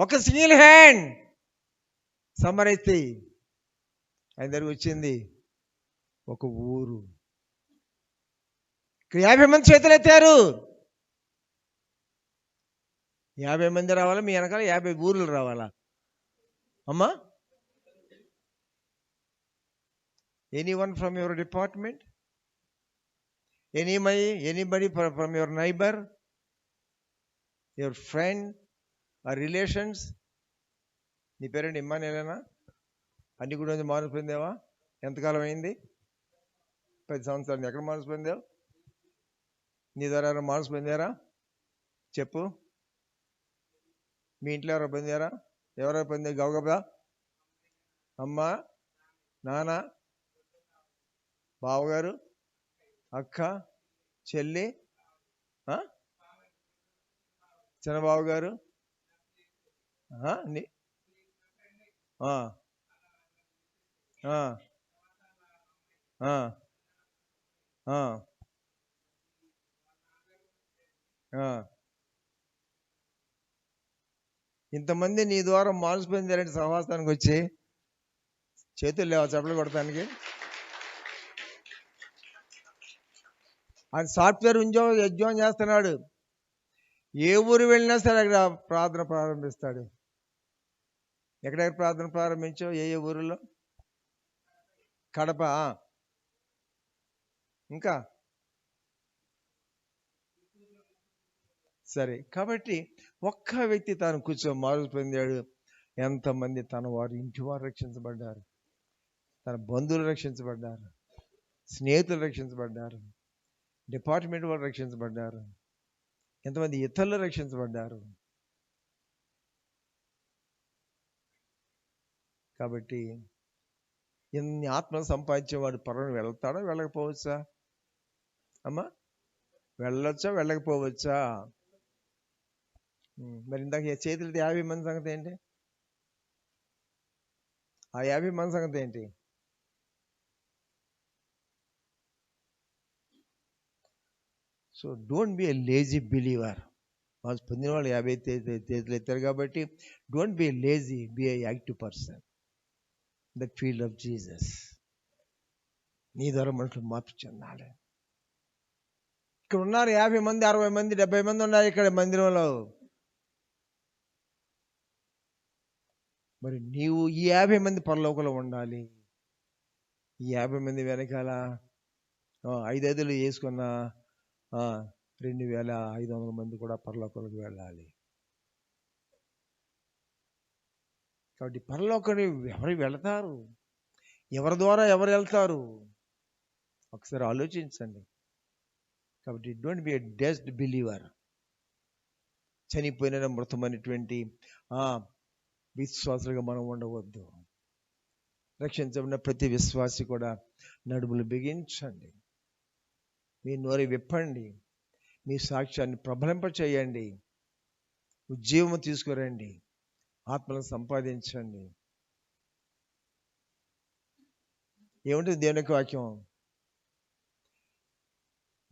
ఒక సింగిల్ హ్యాండ్ సమరైతే ఆయన దగ్గరికి వచ్చింది ఒక ఊరు. 50 మంది చేతులు ఎత్తారు. 50 మంది రావాలా మీ వెనకాల? 50 ఊర్లు రావాలా అమ్మా? Anyone from your department, anybody from your neighbour, your friend or relations. నీ పేరేంటి? ఇమ్మానుయేలేనా? అన్ని కూడా మార్పు పొందావా? ఎంతకాలం అయింది? 10 సంవత్సరాలు. ఎక్కడ మార్పు పొందావు? నీ ద్వారా మార్పు పొందారా? చెప్పు. మీ ఇంట్లో ఎవరో పొందారా? ఎవరో పొందారు? గబగబా. అమ్మ, నాన్న, బావగారు, అక్క, చెల్లి, చిన్నబాబు గారు, ఇంతమంది నీ ద్వారా మార్పు పొందారంటే సహవాసానికి వచ్చి చేతులు లేవా చప్పలు కొడతానికి? ఆయన సాఫ్ట్వేర్ ఉద్యోగం చేస్తున్నాడు. ఏ ఊరు వెళ్ళినా సరే అక్కడ ప్రార్థన ప్రారంభిస్తాడు. ఎక్కడెక్కడ ప్రార్థన ప్రారంభించావు? ఏ ఊరిలో? కడప, ఇంకా సరే. కాబట్టి ఒక్క వ్యక్తి తాను కూర్చో మార్పు పొందాడు. ఎంతమంది తన వారు, ఇంటి వారు రక్షించబడ్డారు, తన బంధువులు రక్షించబడ్డారు, స్నేహితులు రక్షించబడ్డారు, డిపార్ట్మెంట్ వాళ్ళు రక్షించబడ్డారు, ఎంతమంది ఇతరులు రక్షించబడ్డారు. కాబట్టి ఎన్ని ఆత్మలు సంపాదించేవాడు పరలోకం వెళ్తాడా వెళ్ళకపోవచ్చా అమ్మా? వెళ్ళొచ్చా వెళ్ళకపోవచ్చా? మరి ఇందాక చేతులతో 50 మంది సంగతి ఏంటి? ఆ 50 మంది సంగతి ఏంటి? So don't be a lazy believer. వాళ్ళు పొందిన వాళ్ళు 50 చేతులు ఎత్తారు కాబట్టి don't be a lazy, B a active person that field of Jesus. నీ ద్వారా మనుషులు మార్పు చెందాలి. ఇక్కడ ఉన్నారు 50 మంది, 60 మంది, 70 మంది ఉన్నారు ఇక్కడ మందిరంలో. మరి నీవు ఈ 50 మంది పరలోకంలో ఉండాలి. ఈ 50 మంది వెనకాల 5 వేసుకున్న 2,500 మంది కూడా పరలోకంలోకి వెళ్ళాలి. కాబట్టి పరలోకానికి ఎవరు వెళతారు? ఎవరి ద్వారా ఎవరు వెళ్తారు? ఒకసారి ఆలోచించండి. కాబట్టి డోంట్ బి ఎ డెస్డ్ బిలీవర్. చనిపోయిన మృతమైనటువంటి విశ్వాసులుగా మనం ఉండవద్దు. రక్షించబడిన ప్రతి విశ్వాసి కూడా నడుములు బిగించండి, మీ నోరు విప్పండి, మీ సాక్ష్యాన్ని ప్రబలింప చేయండి, ఉజ్జీవము తీసుకురండి, ఆత్మలను సంపాదించండి. ఏమిటి దేవుని యొక్క వాక్యం?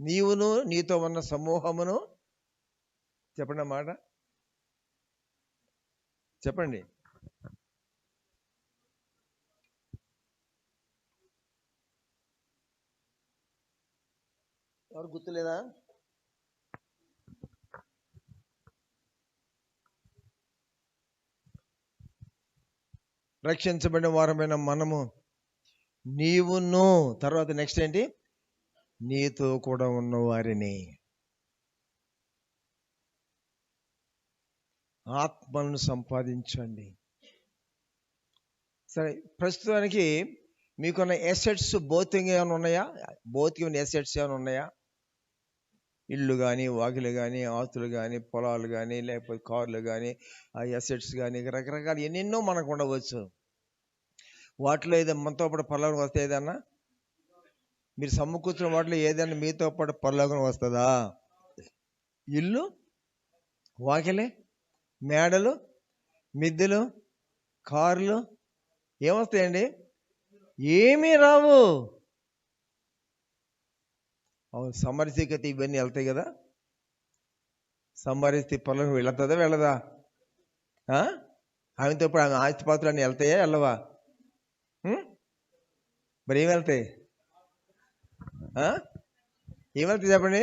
నీవును నీతో ఉన్న సమూహమును, చెప్పండి అన్నమాట, చెప్పండి. ఎవరు గుర్తులేదా? రక్షించబడిన వారమైన మనము, నీవును, తర్వాత నెక్స్ట్ ఏంటి? నీతో కూడా ఉన్న వారిని. ఆత్మలను సంపాదించండి. సరే, ప్రస్తుతానికి మీకున్న ఎసెట్స్ భౌతికంగా ఏమైనా ఉన్నాయా? భౌతికమైన ఎసెట్స్ ఏమైనా ఉన్నాయా? ఇళ్ళు కానీ, వాకిలు కానీ, ఆస్తులు కానీ, పొలాలు కానీ, లేకపోతే కార్లు కానీ, ఆ ఎసెట్స్ కానీ, రకరకాల ఎన్నెన్నో మనకు ఉండవచ్చు. వాటిలో ఏదైనా మనతో పాటు పరలోకం వస్తే ఏదన్నా మీరు సమకూర్చున్న వాటిలో ఏదైనా మీతో పాటు పరలోకం వస్తుందా? ఇల్లు, వాకిలే, మేడలు, మిద్దెలు, కార్లు ఏమొస్తాయండి? ఏమీ రావు. అవును, సమరసికత ఇవన్నీ వెళ్తాయి కదా. సమరసి పరలోకం వెళుతుందా వెళ్ళదా? ఆమెతో ఇప్పుడు ఆమె ఆస్తిపాత్రలు అన్నీ వెళ్తాయా వెళ్ళవా? మరి ఏమి వెళ్తాయి? ఏమెళ్తాయి చెప్పండి?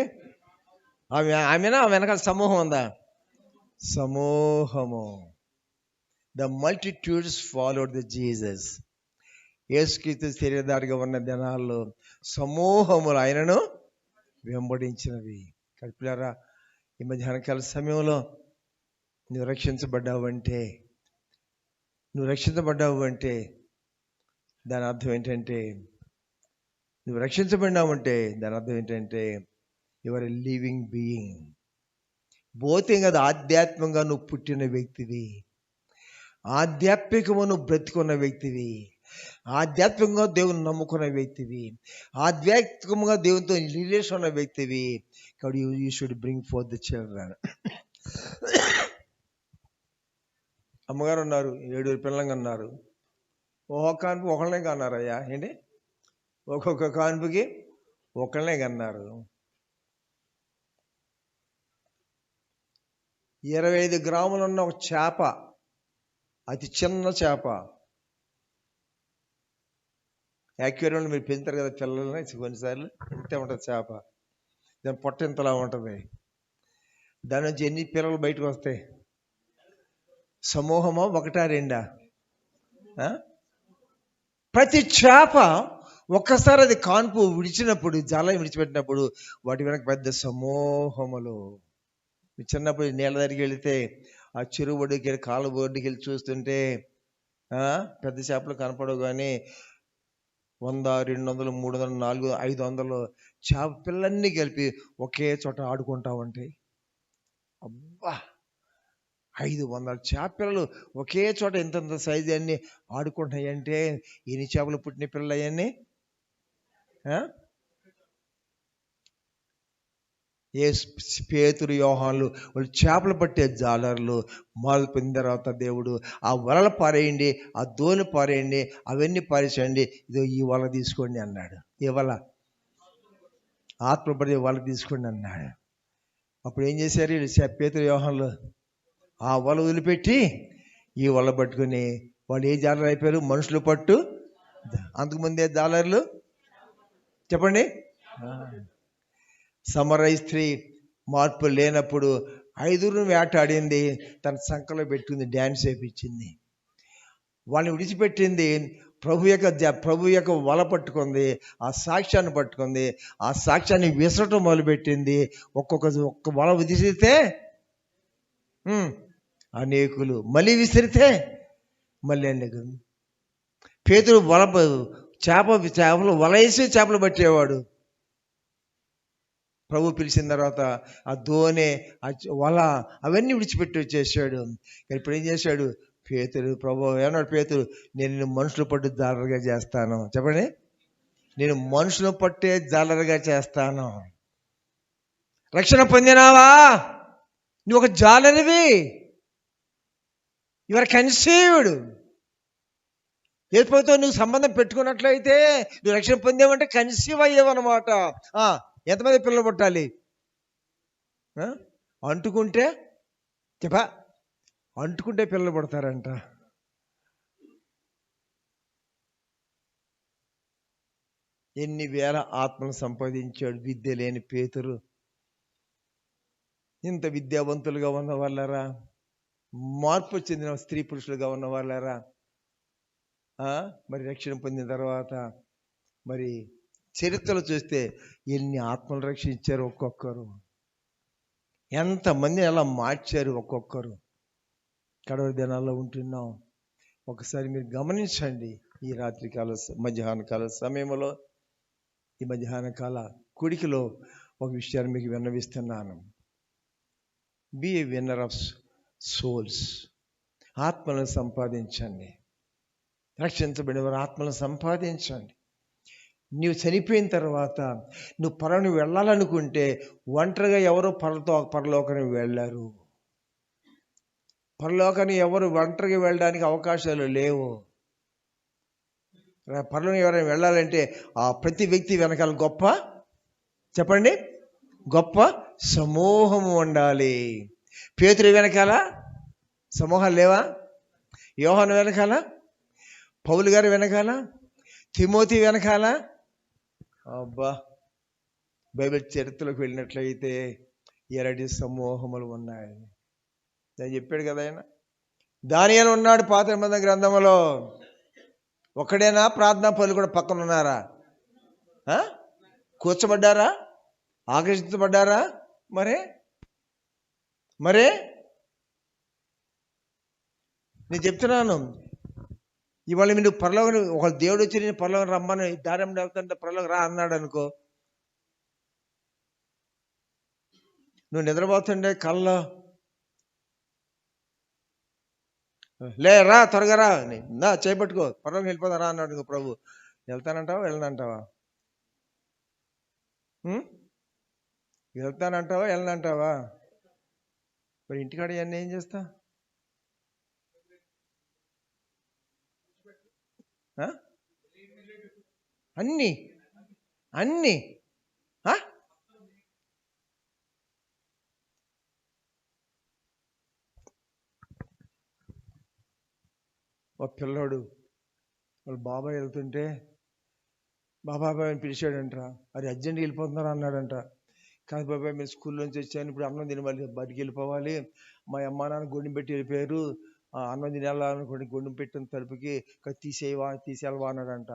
ఆమెనా వెనకాల సమూహం ఉందా? సమూహము. The multitudes followed the Jesus. యేసుక్రీస్తు శరీరధారిగా ఉన్న దినాల్లో సమూహములు ఆయనను వెంబడించినవి. కడుపులారా, ఈ మధ్యాహ్నకాల సమయంలో నువ్వు రక్షించబడ్డావు అంటే దాని అర్థం ఏంటంటే, నువ్వు రక్షించబడినావంటే దాని అర్థం ఏంటంటే you are a living being. భౌతికంగా కాదు, ఆధ్యాత్మికంగా నువ్వు పుట్టిన వ్యక్తివి. ఆధ్యాత్మికంగా నువ్వు బ్రతికున్న వ్యక్తివి. ఆధ్యాత్మికంగా దేవుని నమ్ముకున్న వ్యక్తివి. ఆధ్యాత్మికంగా దేవునితో రిలేషన్ ఉన్న వ్యక్తివి. కాబట్టి you should bring four the children. అమ్మగారు ఉన్నారు, 7 పిల్లలు అన్నారు. ఒక్కొక్క కాన్పు ఒకళ్ళనే కన్నారు. అయ్యా ఏంటి, ఒక్కొక్క కాన్పుకి ఒకళ్ళనే కన్నారు. 25 గ్రాములు ఉన్న ఒక చేప, అతి చిన్న చేప, యాక్వేరియంలో మీరు పెంచుతారు కదా పిల్లల్ని, కొన్నిసార్లు ఇంతే ఉంటుంది చేప. దాని పొట్ట ఇంతలా ఉంటుంది. దాని నుంచి ఎన్ని పిల్లలు బయటకు వస్తాయి? సమూహమా, ఒకటా రెండా? ప్రతి చేప ఒక్కసారి అది కాన్పు విడిచినప్పుడు, జాలం విడిచిపెట్టినప్పుడు వాటి వెనక పెద్ద సమూహములు. చిన్నప్పుడు నీళ్ళ దగ్గరికి వెళితే ఆ చెరువు ఒడ్డుకి వెళ్ళి, కాలువ ఒడ్డుకి వెళ్ళి చూస్తుంటే పెద్ద చేపలు కనపడవు, కానీ 100, 200, 300, 400, 500 చేప పిల్లల్ని కలిపి ఒకే చోట ఆడుకుంటా ఉంటాయి. అబ్బా, 500 చేప పిల్లలు ఒకే చోట ఇంతంత సైజు అన్ని ఆడుకుంటాయి అంటే ఎన్ని చేపలు పుట్టిన పిల్లలు అవన్నీ? పేతురు, యోహాన్లు వాళ్ళు చేపలు పట్టే జాలర్లు. మొదలు పొందిన తర్వాత దేవుడు ఆ వలలు పారేయండి, ఆ దోణి పారేయండి, అవన్నీ పారేసేయండి, ఇదో ఈ వల తీసుకోండి అన్నాడు. ఏ వల? ఆత్మపడే వల తీసుకోండి అన్నాడు. అప్పుడు ఏం చేశారు పేతురు, యోహాన్లు? ఆ వల వదిలిపెట్టి ఈ వల పట్టుకుని వాళ్ళు ఏ జాలరు అయిపోయారు? మనుషులు పట్టు. అంతకుముందే జాలర్లు చెప్పండి. సమరయ స్త్రీ మార్పు లేనప్పుడు 5 వేటాడింది, తన సంకలో పెట్టుకుంది, డ్యాన్స్ వేయించింది. వాళ్ళని విడిచిపెట్టింది, ప్రభు యొక్క వల పట్టుకుంది, ఆ సాక్ష్యాన్ని పట్టుకుంది, ఆ సాక్ష్యాన్ని విసరటం మొదలుపెట్టింది. ఒక్క వల విసిరితే అనేకులు, మళ్ళీ విసిరితే మళ్ళీ అనేకులు. పేతురు చేపలు వలేసి చేపలు పట్టేవాడు. ప్రభు పిలిచిన తర్వాత ఆ దోణి, ఆ వల అవన్నీ విడిచిపెట్టి వచ్చేసాడు. ఇప్పుడు ఏం చేశాడు పేతురు? ప్రభు ఏమన్నాడు? పేతురు, నేను నిన్ను మనుషులు పట్టు జాలరుగా చేస్తాను. చెప్పండి, నేను మనుషులు పట్టే జాలరుగా చేస్తాను. రక్షణ పొందినావా? నువ్వు ఒక జాలరివి. You are conceived. ఏపోతో నువ్వు సంబంధం పెట్టుకున్నట్లయితే నువ్వు రక్షణ పొందేవంటే కన్సీవ్ అయ్యేవన్నమాట. ఎంతమంది పిల్లలు పుట్టాలి? అంటుకుంటే పిల్లలు పుడతారంట. ఎన్ని వేల ఆత్మను సంపాదించాడు విద్య లేని పేతురు. ఇంత విద్యావంతులుగా ఉన్న వాళ్ళరా, మార్పు చెందిన స్త్రీ పురుషులుగా ఉన్న వాళ్ళరా, మరి రక్షణ పొందిన తర్వాత మరి చరిత్రలు చూస్తే ఎన్ని ఆత్మలు రక్షించారు ఒక్కొక్కరు, ఎంతమంది అలా మార్చారు ఒక్కొక్కరు. కడవరి దినాల్లో ఉంటున్నాం. ఒకసారి మీరు గమనించండి. ఈ రాత్రికాల మధ్యాహ్న కాల సమయంలో, ఈ మధ్యాహ్న కాల కుడికిలో ఒక విషయాన్ని మీకు విన్నవిస్తున్నాను. Be a winner of souls. ఆత్మలను సంపాదించండి. రక్షించబడిన వారు ఆత్మలను సంపాదించండి. నీవు చనిపోయిన తర్వాత నువ్వు పరలోకం వెళ్ళాలనుకుంటే ఒంటరిగా ఎవరు పరలోకానికి వెళ్ళారు. పరలోకానికి ఎవరు ఒంటరిగా వెళ్ళడానికి అవకాశాలు లేవు. పరలోకం ఎవరైనా వెళ్ళాలంటే ఆ ప్రతి వ్యక్తి వెనకాల చెప్పండి, గొప్ప సమూహం ఉండాలి. పేతురు వెనకాల సమూహాలు లేవా? యోహాను వెనకాల, పౌలు గారి వెనకాల, తిమోతి వెనకాల. అబ్బా, బైబిల్ చరిత్రలోకి వెళ్ళినట్లయితే ఎరటి సమూహములు ఉన్నాయి. నేను చెప్పాడు కదా ఆయన. దానియేలు ఉన్నాడు పాత నిబంధన గ్రంథంలో. ఒక్కడేనా ప్రార్థనా పనులు కూడా పక్కన ఉన్నారా? కూర్చోబడ్డారా? ఆకర్షించబడ్డారా? మరే నేను చెప్తున్నాను, ఇవాళ మీరు పరలోకం, ఒక దేవుడు వచ్చి నేను పరలోకం రమ్మని దారం లేకుంటే పరలోకం రా అన్నాడు అనుకో, నువ్వు నిద్రపోతుండే కళ్ళలో లే రా, త్వరగా రా, నా చేపట్టుకో, పరలోకం వెళ్ళిపోతా రా అన్నాడు అనుకో ప్రభు, వెళ్తానంటావా వెళ్ళనంటావా? వెళ్తానంటావా వెళ్ళనంటావా? మరి ఇంటికాడ ఇవన్నీ ఏం చేస్తా? అన్నీ ఒక పిల్లోడు వాళ్ళ బాబాయ్ వెళ్తుంటే బాబాయ్ అని పిలిచాడంట. అది అర్జెంట్గా వెళ్ళిపోతున్నారా అన్నాడంట. కాదు బాబాయ్, మీరు స్కూల్ నుంచి వచ్చాను, ఇప్పుడు అన్నం తినవాలి, బయటికి వెళ్ళిపోవాలి, మా అమ్మ నాన్న గొడ్డు పెట్టి వెళ్ళిపోయారు, అన్నం తినాలనుకోండి, గొడ్డు పెట్టిన తలుపుకి తీసేయాలవా అన్నాడంట.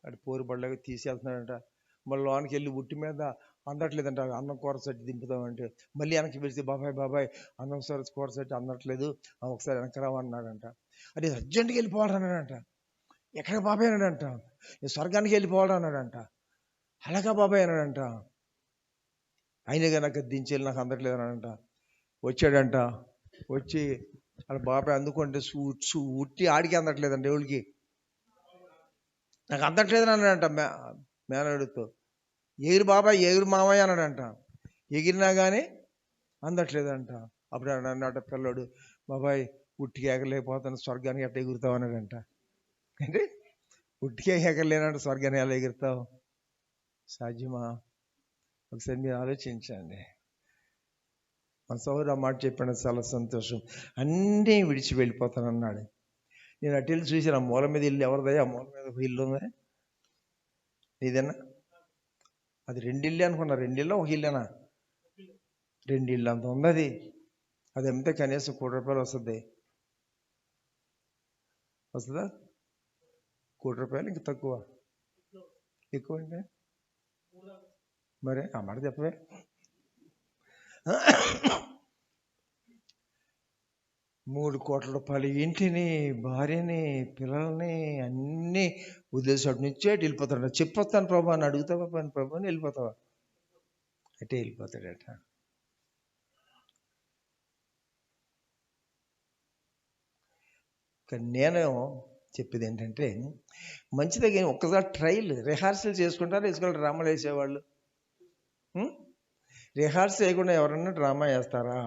అటు పోరు పడలేక తీసేళ్తున్నాడంట. మళ్ళీ లోనికి వెళ్ళి ఉట్టి మీద అందట్లేదంట, అన్నం కూర సెట్టి దింపుతామంటే మళ్ళీ వెనక్కి పిలిచి బాబాయ్ అన్నం కూర సెట్టి అందట్లేదు, ఒకసారి వెనక రావన్నాడంట. అది అర్జెంట్గా వెళ్ళిపోవాలన్నాడంట. ఎక్కడికి బాబాయ్ అన్నాడంట. నేను స్వర్గానికి వెళ్ళిపోవాలని అన్నాడంట. అలాగా బాబాయ్ అన్నాడంట. అయినగా నాకు దించేది, నాకు అందట్లేదు అన్నాడంట. వచ్చాడంట. వచ్చి అలా బాబాయ్ అందుకుంటే ఉట్టి ఆడికి అందట్లేదంట. ఎవరికి? నాకు అందట్లేదని అన్నాడంట మేనడుతో. ఎగిరి బాబాయ్, ఎగిరి మామయ్య అన్నాడంట. ఎగిరినా కానీ అందట్లేదంట. అప్పుడు అన్నట పిల్లడు, బాబాయ్ ఉట్టికి ఎగరలేకపోతాను, స్వర్గానికి ఎట్లా ఎగురుతావు అన్నాడంట. అంటే ఉట్టికే ఎగరలేనంట, స్వర్గాన్ని ఎలా ఎగురుతావు? సాధ్యమా? ఒకసారి మీరు ఆలోచించండి. మా సోదరు ఆ మాట చెప్పాను, చాలా సంతోషం. అన్నీ విడిచి వెళ్ళిపోతానన్నాడు. నేను అటు వెళ్ళి చూసాను, ఆ మూల మీద ఇల్లు ఎవరిదయ్యా? ఆ మూల మీద ఒక ఇల్లు ఉంది, నీదేనా? అది 2 ఇల్లు అనుకున్నా. 2 ఇల్లు, 1 ఇల్లేనా? 2 ఇల్లు అంత ఉంది. అది అమ్మితే కనీసం ₹1,00,00,000 వస్తుందా? ₹1,00,00,000 ఇంక తక్కువ? ఎక్కువ అంటే మరి ఆ మాట చెప్పవే. ₹3,00,00,000 ఇంటిని, భార్యని, పిల్లల్ని అన్నీ వదిలేసి అటు నుంచే వెళ్ళిపోతాడు. చెప్పొస్తాను ప్రభు అని అడుగుతావా? ప్రభు అని వెళ్ళిపోతావా? అటే వెళ్ళిపోతాడట. నేను చెప్పేది ఏంటంటే, మంచిదే కానీ ఒక్కసారి ట్రైల్ రిహార్సల్ చేసుకుంటారు, వేసుకోవాలి. డ్రామాలు వేసేవాళ్ళు రిహార్సల్ చేయకుండా ఎవరన్నా డ్రామా వేస్తారా?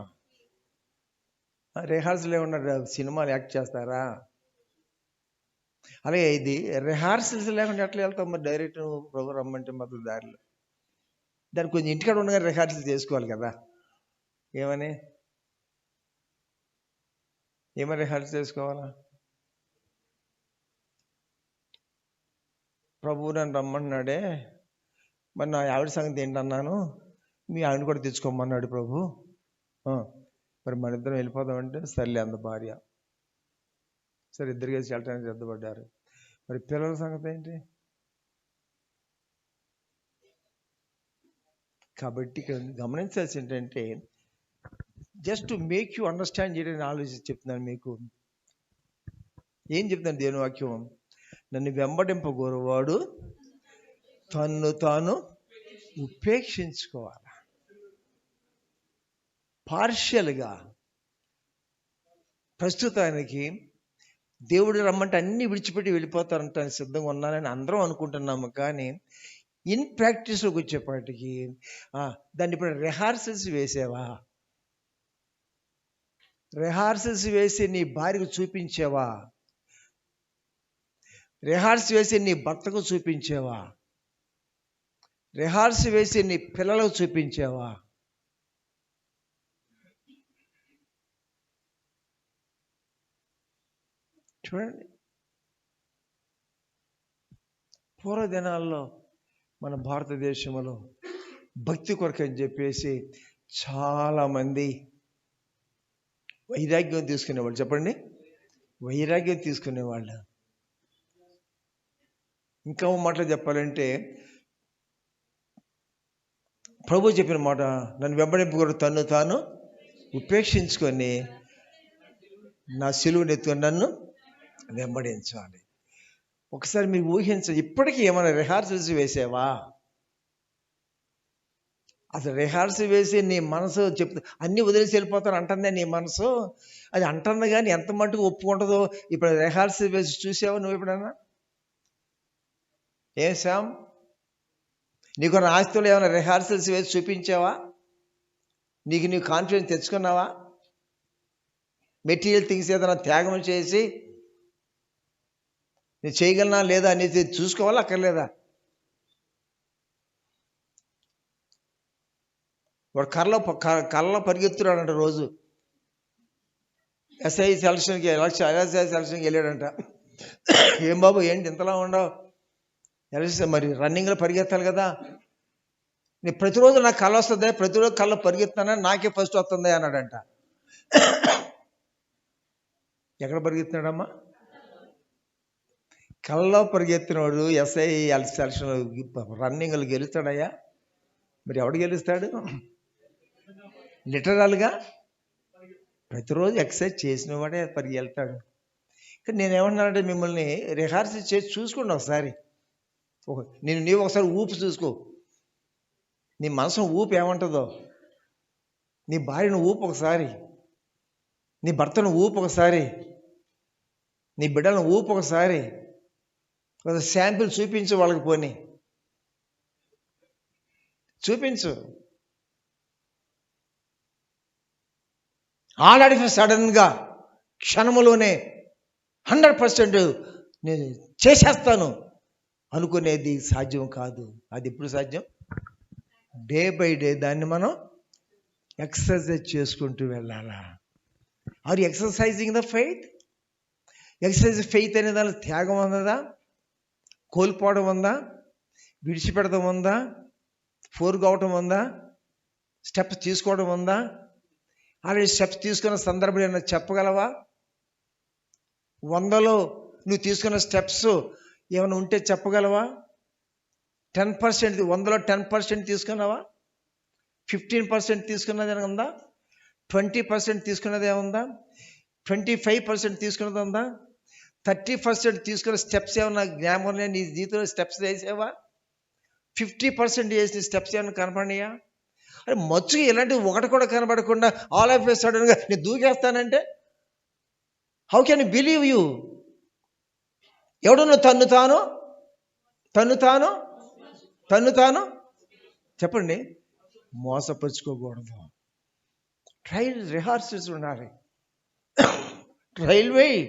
రిహార్సల్ ఏమన్నా సినిమాలు యాక్ట్ చేస్తారా? అలాగే ఇది రిహార్సల్స్ లేకుండా ఎట్లా వెళ్తాం? మరి డైరెక్ట్ ప్రోగ్రామ్ రమ్మంటే మొదలు దారిలో దానికి కొంచెం ఇంటికాడ ఉండగా రిహార్సల్ చేసుకోవాలి కదా. ఏమని రిహార్సల్ చేసుకోవాలా? ప్రభువు నన్ను రమ్మన్నాడే, మరి నా ఆవిడ సంగతి ఏంటన్నాను, మీ ఆవిడ కూడా తెచ్చుకోమన్నాడు ప్రభు, మరి మన ఇద్దరం వెళ్ళిపోదామంటే సర్లే అంద భార్య. సరే, ఇద్దరు కలిసి వెళ్ళటానికి సిద్ధపడ్డారు. మరి పిల్లల సంగతి ఏంటి? కాబట్టి ఇక్కడ గమనించాల్సి ఏంటంటే, just to make you understand చేయడానికి ఆలోచించి చెప్తున్నాను మీకు. ఏం చెప్తాను దేవుని వాక్యం? నన్ను వెంబడింపగోరువాడు తన్ను తాను ఉపేక్షించుకోవాలి. పార్షియల్గా ప్రస్తుతానికి దేవుడు రమ్మంటే అన్ని విడిచిపెట్టి వెళ్ళిపోతారంట సిద్ధంగా ఉన్నానని అందరం అనుకుంటున్నాము. కానీ ఇన్ ప్రాక్టీస్లోకి వచ్చేపాటికి దాన్ని ఇప్పుడు రిహార్సల్స్ వేసావా? రిహార్సల్స్ వేసి నీ భార్యకు చూపించావా? రిహార్స్ వేసి నీ భర్తకు చూపించావా? రిహార్స్ వేసి నీ పిల్లలకు చూపించావా? చూడండి, పూర్వదినాల్లో మన భారతదేశంలో భక్తి కొరకు అని చెప్పేసి చాలామంది వైరాగ్యం తీసుకునేవాళ్ళు. చెప్పండి, వైరాగ్యం తీసుకునేవాళ్ళు. ఇంకా మాటలు చెప్పాలంటే ప్రభు చెప్పిన మాట, నన్ను వెంబడింపకూడదు తన్ను తాను ఉపేక్షించుకొని నా సిలువను ఎత్తుకొని నన్ను వెంబడించాలి. ఒకసారి మీరు ఊహించండి, ఇప్పటికీ ఏమైనా రిహార్సల్స్ వేసావా? అసలు రిహార్సల్ వేసి నీ మనసు చెప్తా అన్నీ వదిలేసి వెళ్ళిపోతాను అంటుందే నీ మనసు. అది అంటుంది కానీ ఎంత మట్టుకు ఒప్పుకుంటుందో ఇప్పుడు రిహార్సల్ వేసి చూసావా నువ్వు ఎప్పుడన్నా? ఏం శామ్, నీకు ఆస్తులు ఏమైనా రిహార్సల్స్ వేసి చూపించావా? నీకు నీ కాన్ఫిడెన్స్ తెచ్చుకున్నావా? మెటీరియల్ థింగ్స్ ఏదైనా త్యాగం చేసి నేను చేయగలనా లేదా అనేది చూసుకోవాలా అక్కర్లేదా? వాడు కళ్ళలో పరిగెత్తున్నాడంట రోజు. ఎస్ఐ సెలక్షన్కి వెళ్ళాడంట. ఏం బాబు ఏంటి ఇంతలా ఉండవు? ఎలక్షన్ మరి రన్నింగ్లో పరిగెత్తాలి కదా. నేను ప్రతిరోజు నాకు కళ్ళ వస్తుంది, ప్రతిరోజు కళ్ళ పరిగెత్తున్నాను, నాకే ఫస్ట్ వస్తుంది అన్నాడంట. ఎక్కడ పరిగెత్తున్నాడమ్మా? కళ్ళలో పరిగెత్తినవాడు ఎస్ఐ సెలక్షన్ రన్నింగ్లు గెలుస్తాడయ్యా? మరి ఎవడు గెలుస్తాడు? లిటరల్గా ప్రతిరోజు ఎక్సర్సైజ్ చేసిన వాడే పరిగెళ్తాడు. కానీ నేనేమన్నానంటే మిమ్మల్ని రిహార్సల్ చేసి చూసుకోండి ఒకసారి. నీవు ఒకసారి ఊపు చూసుకో, నీ మనసు ఊపు ఏమంటుందో. నీ భార్యను ఊపు ఒకసారి, నీ భర్తను ఊపు ఒకసారి, నీ బిడ్డలను ఊపు ఒకసారి. ఒక శాంపిల్ చూపించు వాళ్ళకి, పోని చూపించు. ఆల్రెడీ సడన్గా క్షణములోనే 100% నేను చేసేస్తాను అనుకునేది సాధ్యం కాదు. అది ఎప్పుడు సాధ్యం? డే బై డే దాన్ని మనం ఎక్సర్సైజ్ చేసుకుంటూ వెళ్ళాలా. Or exercising the faith? Exercise faith అనే దానిలో త్యాగం ఉన్నదా? కోల్పోవడం ఉందా? విడిచిపెడతాం ఉందా? ఫోర్గవటం ఉందా? స్టెప్స్ తీసుకోవడం ఉందా? ఆల్రెడీ స్టెప్స్ తీసుకున్న సందర్భం ఏమైనా చెప్పగలవా? 100లో నువ్వు తీసుకున్న స్టెప్స్ ఏమైనా ఉంటే చెప్పగలవా? 10%, 100లో 10% తీసుకున్నావా? 15% తీసుకున్నది ఉందా? 20% తీసుకున్నది ఏముందా? 25% తీసుకున్నది ఉందా? 30% తీసుకున్న స్టెప్స్ ఏమన్నా జ్ఞాపకం నీ జీవితంలో స్టెప్స్ వేసావా? 50% వేసిన స్టెప్స్ ఏమైనా కనపడినాయా? అరే మచ్చుగా ఇలాంటివి ఒకటి కూడా కనబడకుండా ఆల్ ఆఫ్ ఏ సడన్గా నేను దూకేస్తానంటే how can you believe you? ఎవడు తన్ను తాను చెప్పండి, మోసపరుచుకోకూడదు. ట్రయల్ రిహార్సల్స్ ఉండాలి. ట్రయల్ వేయి.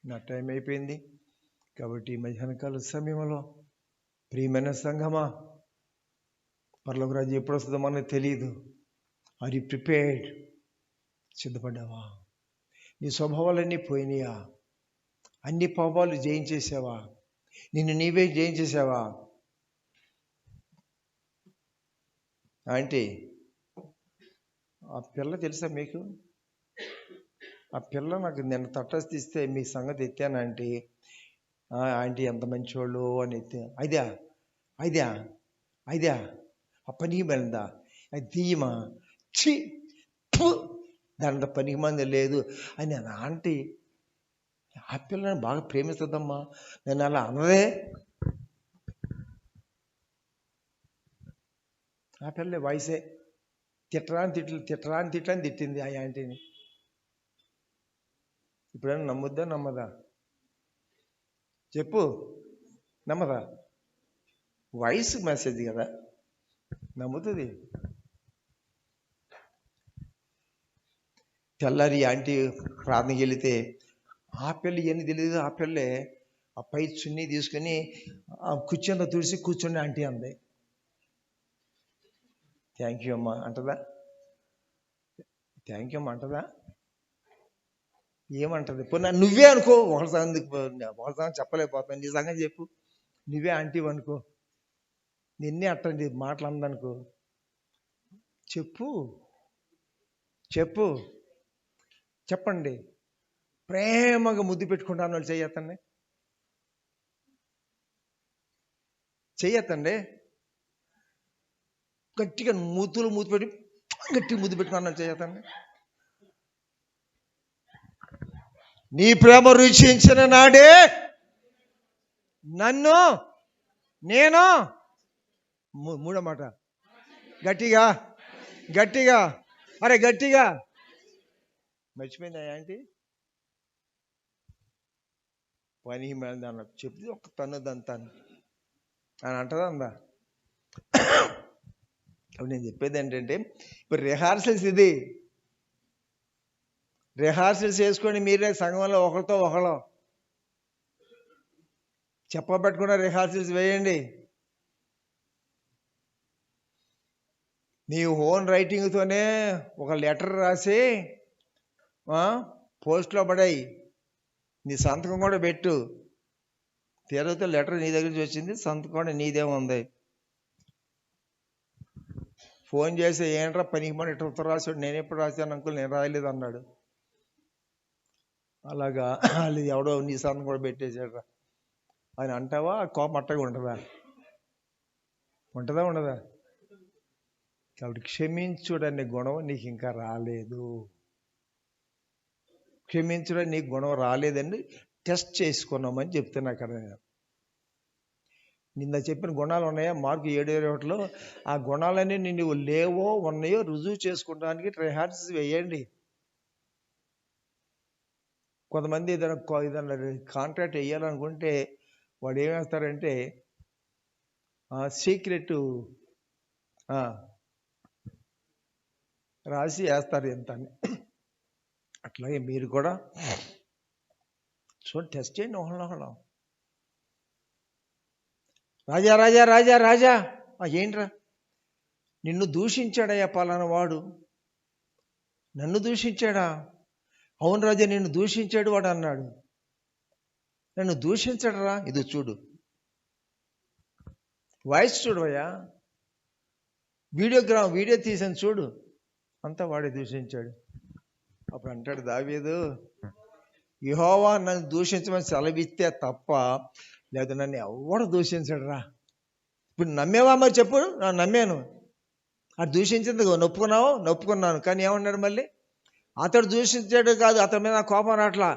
నా టైం అయిపోయింది కాబట్టి మధ్యాహ్నకాల సమయంలో ప్రియమైన సంఘమా, పరలోక రాజ్యం ఎప్పుడు వస్తుందో మనకు తెలియదు. Are you prepared? సిద్ధపడ్డావా? నీ స్వభావాలన్నీ పోయినాయా? అన్ని పాపాలు జయించేసావా? నిన్ను నీవే జయించేసావా? ఆంటీ, ఆ పిల్ల తెలుసా మీకు? ఆ పిల్ల నాకు నిన్న తటస్థిస్తే మీ సంగతి ఎత్తాను ఆంటీ. ఆంటీ ఎంత మంచివాళ్ళు అని ఎత్తా. అయిదా అయిదా ఆ పనికి వెళ్ళిందా అది తీయమా ఛీ దాంట్లో పనికి మంది లేదు అని నా ఆంటీ ఆ పిల్లని బాగా ప్రేమిస్తుందమ్మా నేను అలా అనదే. ఆ పిల్ల వయసే తిట్టరాని తిట్లని తిట్టింది ఆ ఆంటీని. ఇప్పుడైనా నమ్ముద్దా నమ్మదా చెప్పు? నమ్మదా? వయసు మెసేజ్ కదా, నమ్ముతుంది. తెల్లారి ఆంటీ ప్రార్థనకి వెళితే ఆ పిల్ల ఇవన్నీ తెలియదు. ఆ పిల్లే ఆ పై చున్నీ తీసుకుని ఆ కూర్చొని తుడిసి కూర్చొని ఆంటీ అంది. థ్యాంక్ యూ అమ్మా అంటదా? థ్యాంక్ యూ అమ్మా అంటదా? ఏమంటది? పోనీ నువ్వే అనుకో, ఒకసారి చెప్పలేకపోతాను, నీ సంగతి చెప్పు. నువ్వే ఆంటీ అనుకో, నిన్నే అట్టండి మాటలు అందనుకో, చెప్పు చెప్పు చెప్పండి. ప్రేమగా ముద్దు పెట్టుకుంటాను వాళ్ళు చెయ్యొద్దండి, చెయ్యొద్దండి. గట్టిగా మూతులు పెట్టి గట్టిగా ముద్దు పెట్టుకున్నాను చెయ్యొద్దండి. నీ ప్రేమ రుచించిన నాడే నన్ను నేను మూడో మాట గట్టిగా గట్టిగా అరే గట్టిగా మర్చిపోయిందా ఏంటి? పని మేళ అన్న చెప్తే ఒక తన్నుదంతాను అని అంటదా అందా? నేను చెప్పేది ఏంటంటే ఇప్పుడు రిహార్సల్స్, ఇది రిహార్సల్స్ చేసుకొని మీరే సంఘంలో ఒకరితో ఒకరు చెప్పబెట్టుకున్న రిహార్సల్స్ వేయండి. నీ ఓన్ రైటింగ్తోనే ఒక లెటర్ రాసి పోస్ట్లో పడాయి, నీ సంతకం కూడా పెట్టు. తీరతో లెటర్ నీ దగ్గర నుంచి వచ్చింది, సంతకం కూడా నీదే ఉంది. ఫోన్ చేసి ఏంట్రా పనికి మన ఇట్లా ఉత్తరం రాసాడు, నేను ఎప్పుడు రాశాను అంకుల్, నేను రాయలేదు అన్నాడు. అలాగా వాళ్ళు ఎవడో నీ సంతకం కూడా పెట్టేశాడు అని అంటావా? కోపం అట్టగా ఉంటుందా? ఉండదా? కాబట్టి క్షమించుడనే గుణం నీకు ఇంకా రాలేదు. క్షమించడం నీకు గుణం రాలేదండి, టెస్ట్ చేసుకున్నామని చెప్తున్నా. అక్కడ నిన్న చెప్పిన గుణాలు ఉన్నాయా మార్కు 7:21లో? ఆ గుణాలన్నీ నువ్వు లేవో ఉన్నాయో రుజువు చేసుకోవడానికి రిహార్సల్స్ వేయండి. కొంతమంది ఏదైనా కాంట్రాక్ట్ వేయాలనుకుంటే వాడు ఏం వేస్తారంటే సీక్రెట్ రాసి వేస్తారు ఎంత అని. అట్లాగే మీరు కూడా టెస్ట్ చేయండి ఒకళ్ళ. రాజా రాజా రాజా రాజా ఏంట్రా? నిన్ను దూషించాడయ్యా పలానా వాడు, నన్ను దూషించాడా? అవును రాజా నిన్ను దూషించాడు వాడు అన్నాడు. నన్ను దూషించడరా? ఇది చూడు, వాయిస్ చూడు అయ్యా, వీడియో తీసాను చూడు, అంతా వాడే దూషించాడు. అప్పుడు అంటాడు దావీదు, యెహోవా నన్ను దూషించమని సెలవిస్తే తప్ప లేదా నన్ను ఎవడు దూషించాడు రా. ఇప్పుడు నమ్మేవా? మరి చెప్పు. నమ్మాను. అది దూషించింది నొప్పుకున్నాను. కానీ ఏమన్నాడు మళ్ళీ? అతడు దూషించాడు కాదు, అతని మీద కోపం రాట్లా,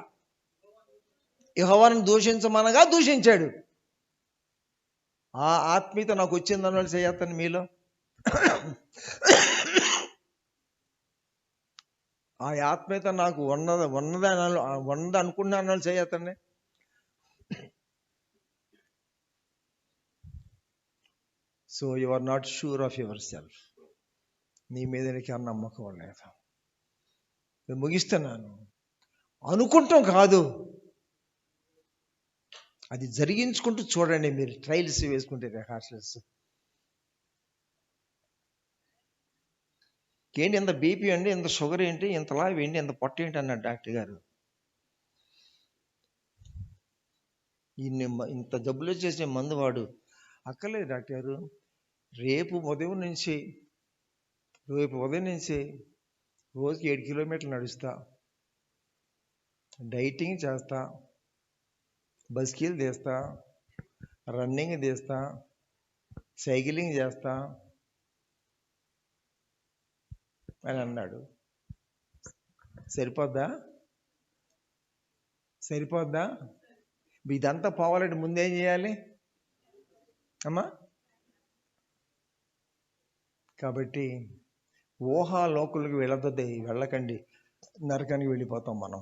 యెహోవాను దూషించమనగా దూషించాడు. ఆ ఆత్మీయత నాకు వచ్చిందని వాళ్ళు చేయొద్దని మీలో, ఆ ఆత్మీయత నాకు ఉన్నది అనుకున్నాను వాళ్ళు చేయొద్దండి. So you are not sure of yourself. నీ మీద నీకు నమ్మకం లేదు. నేను ముగిస్తున్నాను. అనుకుంటాం కాదు, అది జరిగించుకుంటూ చూడండి. మీరు ట్రయల్స్ వేసుకుంటే రిహార్సల్స్. ఏంటి ఇంత బీపీ అండి, ఇంత షుగర్ ఏంటి, ఇంతలా ఏంటి, ఇంత పొట్ట ఏంటి అన్నాడు డాక్టర్ గారు. ఇంత జబ్బులు వచ్చేసిన మందు వాడు. అక్కర్లేదు డాక్టర్ గారు, రేపు ఉదయం నుంచి రోజుకి 7 కిలోమీటర్లు నడుస్తా, డైటింగ్ చేస్తా, బస్కీలు తీస్తా, రన్నింగ్ తీస్తా, సైక్లింగ్ చేస్తా అని అన్నాడు. సరిపోద్దా? ఇదంతా పోవాలంటే ముందేం చేయాలి అమ్మా? కాబట్టి ఊహాలోకులకు వెళ్ళకండి, నరకానికి వెళ్ళిపోతాం మనం.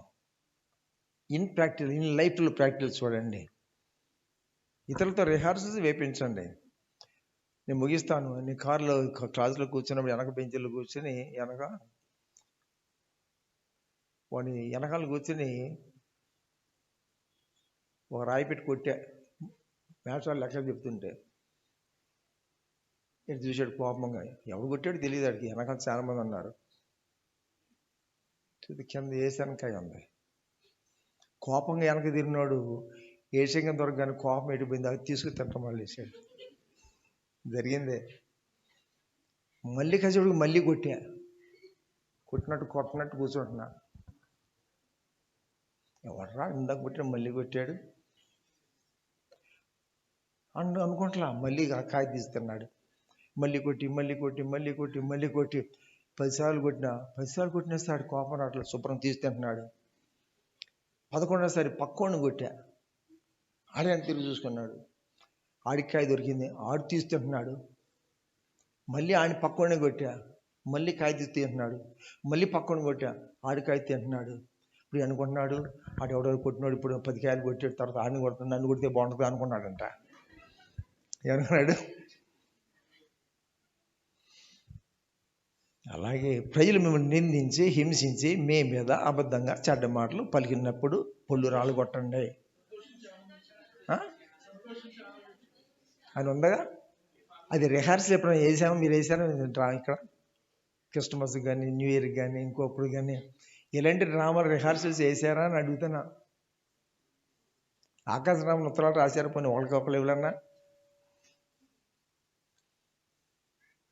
ఇన్ లైఫ్లో ప్రాక్టికల్ చూడండి. ఇతరులతో రిహార్సల్స్ వేపించండి. నేను ముగిస్తాను. నేను కారులో క్లాసులో కూర్చున్నప్పుడు వెనక బెంచీలో కూర్చొని వెనకాల కూర్చొని ఒక రాయి పెట్టి కొట్టా. మ్యాథ్స్ వాళ్ళు లెక్కలు చెప్తుంటే నేను చూశాడు కోపంగా. ఎవరు కొట్టాడు తెలియదు. అడిగి వెనకాల చాలా మంది ఉన్నారు. కింద ఏసనకాయ ఉంది. కోపంగా వెనక తిరిగినాడు. ఏసంగా దొరకగానే కోపం ఎడిపోయింది. అది తీసుకుని తింటాం మళ్ళీ వేసాడు. జరిగిందే. మళ్ళీ కసేపుడికి మళ్ళీ కొట్టినట్టు కూర్చుంటున్నా. ఎవర్రా ఇందాక కొట్టాడు మళ్ళీ కొట్టాడు అనుకుంటా. మళ్ళీ కాయ తీస్తున్నాడు. మళ్ళీ కొట్టి 10 సార్లు కొట్టినేస్తాడు. కోపం రావట్లేదు. శుభ్రం తీస్తుంటున్నాడు. 11వ పక్కోడిని కొట్టా. ఆడని తిరిగి చూసుకున్నాడు. ఆడికి కాయ దొరికింది. ఆడు తీస్తుంటున్నాడు. మళ్ళీ ఆడి పక్కోడిని కొట్టా. మళ్ళీ కాయ తీస్తున్నాడు. మళ్ళీ పక్కోడిని కొట్టా. ఆడికాయ తింటున్నాడు. ఇప్పుడు అనుకుంటున్నాడు ఆడెవడో కొట్టినాడు. ఇప్పుడు 10 కాయలు కొట్టాడు. తర్వాత ఆడిని కొడుతున్నాడు. నన్ను కొడితే బాగుంటుంది అనుకున్నాడంట. ఏమనుకున్నాడు? అలాగే ప్రజలు మిమ్మల్ని నిందించి హింసించి మీ మీద అబద్ధంగా చెడ్డ మాటలు పలికినప్పుడు పొల్లు రాళ్ళు కొట్టండి అని ఉండగా. అది రిహార్సల్ ఎప్పుడైనా వేసామో మీరు వేసారో ఇక్కడ క్రిస్మస్ కానీ న్యూ ఇయర్ కానీ ఇంకొప్పుడు కానీ ఇలాంటి డ్రామాలు రిహార్సల్స్ వేసారా అని అడుగుతున్నా. ఆకాశరాములు ఉత్తరాలు రాశారు. పోనీ ఒకరికొకరు ఎవరన్నా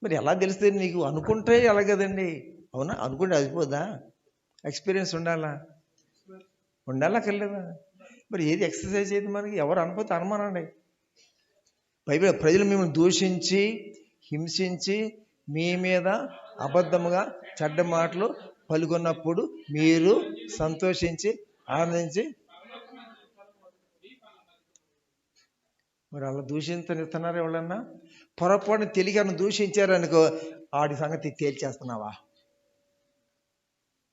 మరి ఎలా తెలుస్తుంది నీకు? అనుకుంటే ఎలా కదండి. అవునా? అనుకుంటే అయిపోదా? ఎక్స్పీరియన్స్ ఉండాలా కలేదా? మరి ఏది ఎక్సర్సైజ్ అయితే మనకి? ఎవరు అనుకోతే అనుమానండి. బైబిల్ ప్రజలు మిమ్మల్ని దూషించి హింసించి మీ మీద అబద్ధముగా చెడ్డ మాటలు పలుకున్నప్పుడు మీరు సంతోషించి ఆనందించి, మరి అలా దూషించనిస్తున్నారు ఎవరన్నా? పొరపాటున తెలియని దూషించారనుకో, ఆడి సంగతి తేల్చేస్తున్నావా?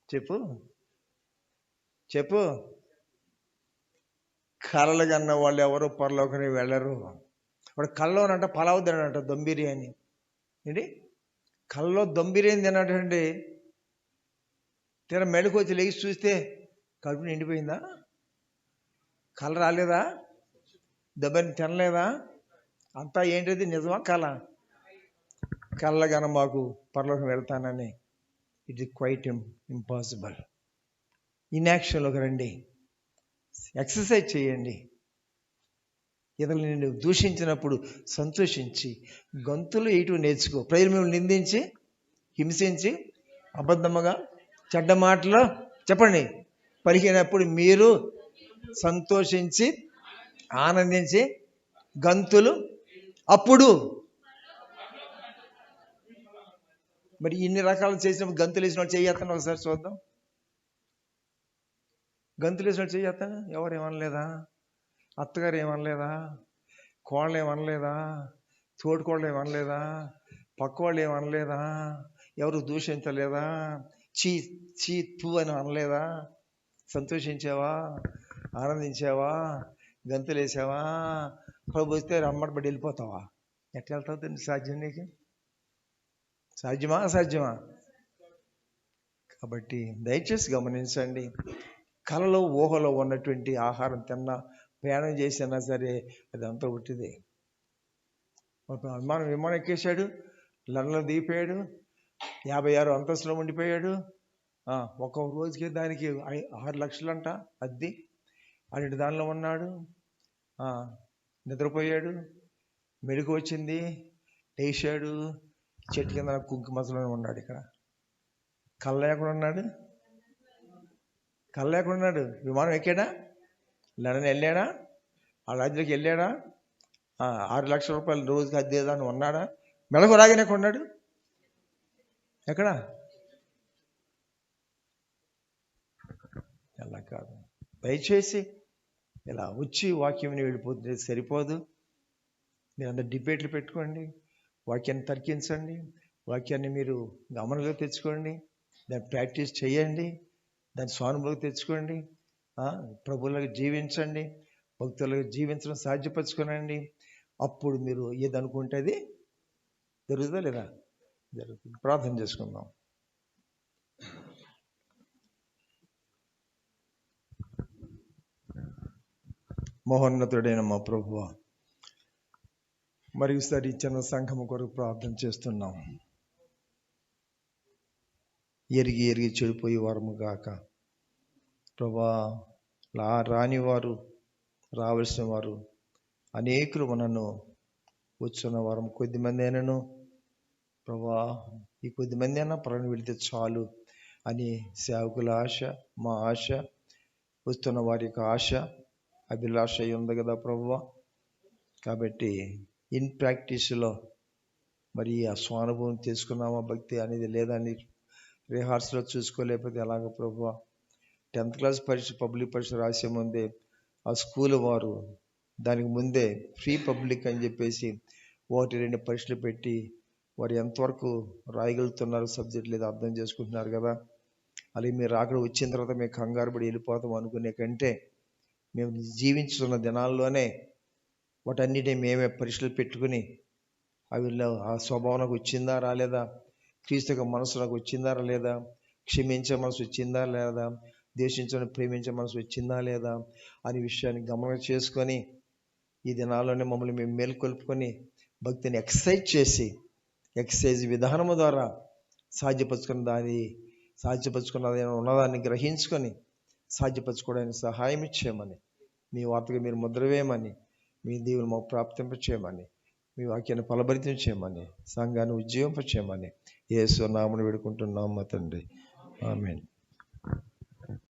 చెప్పు. కలలు కన్న వాళ్ళు ఎవరు పరలోకానికి వెళ్ళరు. వాడు కల్లోనంట పలావ్ తిన్నాడంట, దమ్ బిర్యానీ. ఏంటి కల్లో దమ్ బిర్యానీ తిన్నాడండి. మెడకు వచ్చి లేచి చూస్తే కడుపు నిండిపోయిందా? కళ రాలేదా? దెబ్బని తినలేదా? అంతా ఏంటిది? నిజమా కళ్ళ కన మాకు పరలోకం వెళ్తానని. It is quite impossible. ఇన్యాక్షన్లోకి రండి. ఎక్సర్సైజ్ చేయండి. ఇతరులు నిన్ను దూషించినప్పుడు సంతోషించి గంతులు వేయటం నేర్చుకో. ప్రజలు మిమ్మల్ని నిందించి హింసించి అబద్ధముగా చెడ్డ మాటలు చెప్పండి పలికినప్పుడు మీరు సంతోషించి ఆనందించి గంతులు. అప్పుడు మరి ఇన్ని రకాలు చేసినప్పుడు గంతులు వేసిన వాళ్ళు చెయ్యేస్తాను. ఒకసారి చూద్దాం. గంతులు వేసిన వాళ్ళు చెయ్యేస్తాను. ఎవరు ఏమనలేదా? అత్తగారు ఏమనలేదా? కోళ్ళు ఏమనలేదా? తోడుకోళ్ళు ఏమనలేదా? పక్క వాళ్ళు ఏమనలేదా? ఎవరు దూషించలేదా? చీ తూ అని అనలేదా? సంతోషించావా? ఆనందించావా? గంతులు వేసావా? ప్రభు వస్తే రమ్మడబడి వెళ్ళిపోతావా? ఎట్లా వెళ్తావు? సాధ్యం నీకు? సాధ్యమా అసాధ్యమా? కాబట్టి దయచేసి గమనించండి. కలలో ఊహలో ఉన్నటువంటి ఆహారం తిన్నా ప్రయాణం చేసినా సరే అదంతా ఉట్టిదే. విమానం ఎక్కేశాడు, లండన్లో దిగిపోయాడు, 56 అంతస్తులో ఉండిపోయాడు. ఒక్క రోజుకి దానికి 6 లక్షలంట అద్దె. అలాంటి దానిలో ఉన్నాడు. నిద్రపోయాడు, మెడుకు వచ్చింది, లేచాడు, చెట్టు కింద కుంకుమసలోనే ఉన్నాడు. ఇక్కడ కళ్ళ లేకుండా ఉన్నాడు. విమానం ఎక్కాడా? లండన్ వెళ్ళాడా? ఆ రాజ్యంలోకి వెళ్ళాడా? 6,00,000 రోజుకి అద్దేదాన్ని ఉన్నాడా? మెడకు రాగానే కొన్నాడు. ఎక్కడ? అలా కాదు. దయచేసి ఇలా వచ్చి వాక్యం వెళ్ళిపోతుంది సరిపోదు. మీరు అందరు డిబేట్లు పెట్టుకోండి, వాక్యాన్ని తర్కించండి, వాక్యాన్ని మీరు గమనంలో తెచ్చుకోండి, దాన్ని ప్రాక్టీస్ చేయండి, దాన్ని స్వానుభవంలోకి తెచ్చుకోండి, ప్రభువులకు జీవించండి, భక్తులకు జీవించడం సాధ్యపరచుకోనండి. అప్పుడు మీరు ఏదనుకుంటే అది జరుగుతుందా లేదా? జరుగుతుంది. ప్రార్థన చేసుకుందాం. మహోన్నతుడైన మా ప్రభువా, మరియు సరి చిన్న సంఘము కొరకు ప్రార్థన చేస్తున్నాం. ఎరిగి చెడిపోయి వారము గాక ప్రభా. రాని వారు, రావాల్సిన వారు అనేకులు మనను వచ్చున్న వారం కొద్దిమంది అయినను ప్రభా, ఈ కొద్దిమంది అయినా ప్రాణం వెళితే చాలు అని సేవకుల ఆశ, మా ఆశ, వస్తున్న వారి యొక్క ఆశ, అభిలాష ఉంది కదా ప్రభువా. కాబట్టి ఇన్ ప్రాక్టీస్లో మరి ఆ స్వానుభవం తీసుకున్నామా భక్తి అనేది లేదని రిహార్సల్లో చూసుకోలేకపోతే ఎలాగ ప్రభువా? 10th క్లాస్ పరీక్ష, పబ్లిక్ పరీక్ష రాసే ముందే ఆ స్కూల్ వారు దానికి ముందే ఫ్రీ పబ్లిక్ అని చెప్పేసి 1-2 పరీక్షలు పెట్టి వారు ఎంతవరకు రాయగలుగుతున్నారు సబ్జెక్ట్ లేదా అర్థం చేసుకుంటున్నారు కదా. అలాగే మీరు అక్కడ వచ్చిన తర్వాత మేము కంగారు పడి వెళ్ళిపోతాం అనుకునే కంటే మేము జీవించుతున్న దినాల్లోనే వాటన్నిటిని మేమే పరీక్షలు పెట్టుకుని అవి ఆ స్వభావం నాకు వచ్చిందా రాలేదా, క్రీస్తు యొక్క మనసు నాకు వచ్చిందా రాలేదా, క్షమించే మనసు వచ్చిందా లేదా, ద్వేషించడం ప్రేమించే మనసు వచ్చిందా లేదా అనే విషయాన్ని గమనం చేసుకొని ఈ దినాల్లోనే మమ్మల్ని మేము మేల్కొల్పుకొని భక్తిని ఎక్సైజ్ విధానము ద్వారా సాధ్యపరచుకున్నది ఉన్నదాన్ని గ్రహించుకొని సాధ్యపరచుకోవడానికి సహాయం ఇచ్చేయమని, మీ వార్తగా మీరు ముద్ర వేయమని, మీ దీవులు మాకు ప్రాప్తింప చేయమని, మీ వాక్యాన్ని ఫలభరితం చేయమని, సంఘాన్ని ఉజ్జీవింప చేయమని యేసు నామమున వేడుకుంటున్నాం మా తండ్రి. ఆమేన్.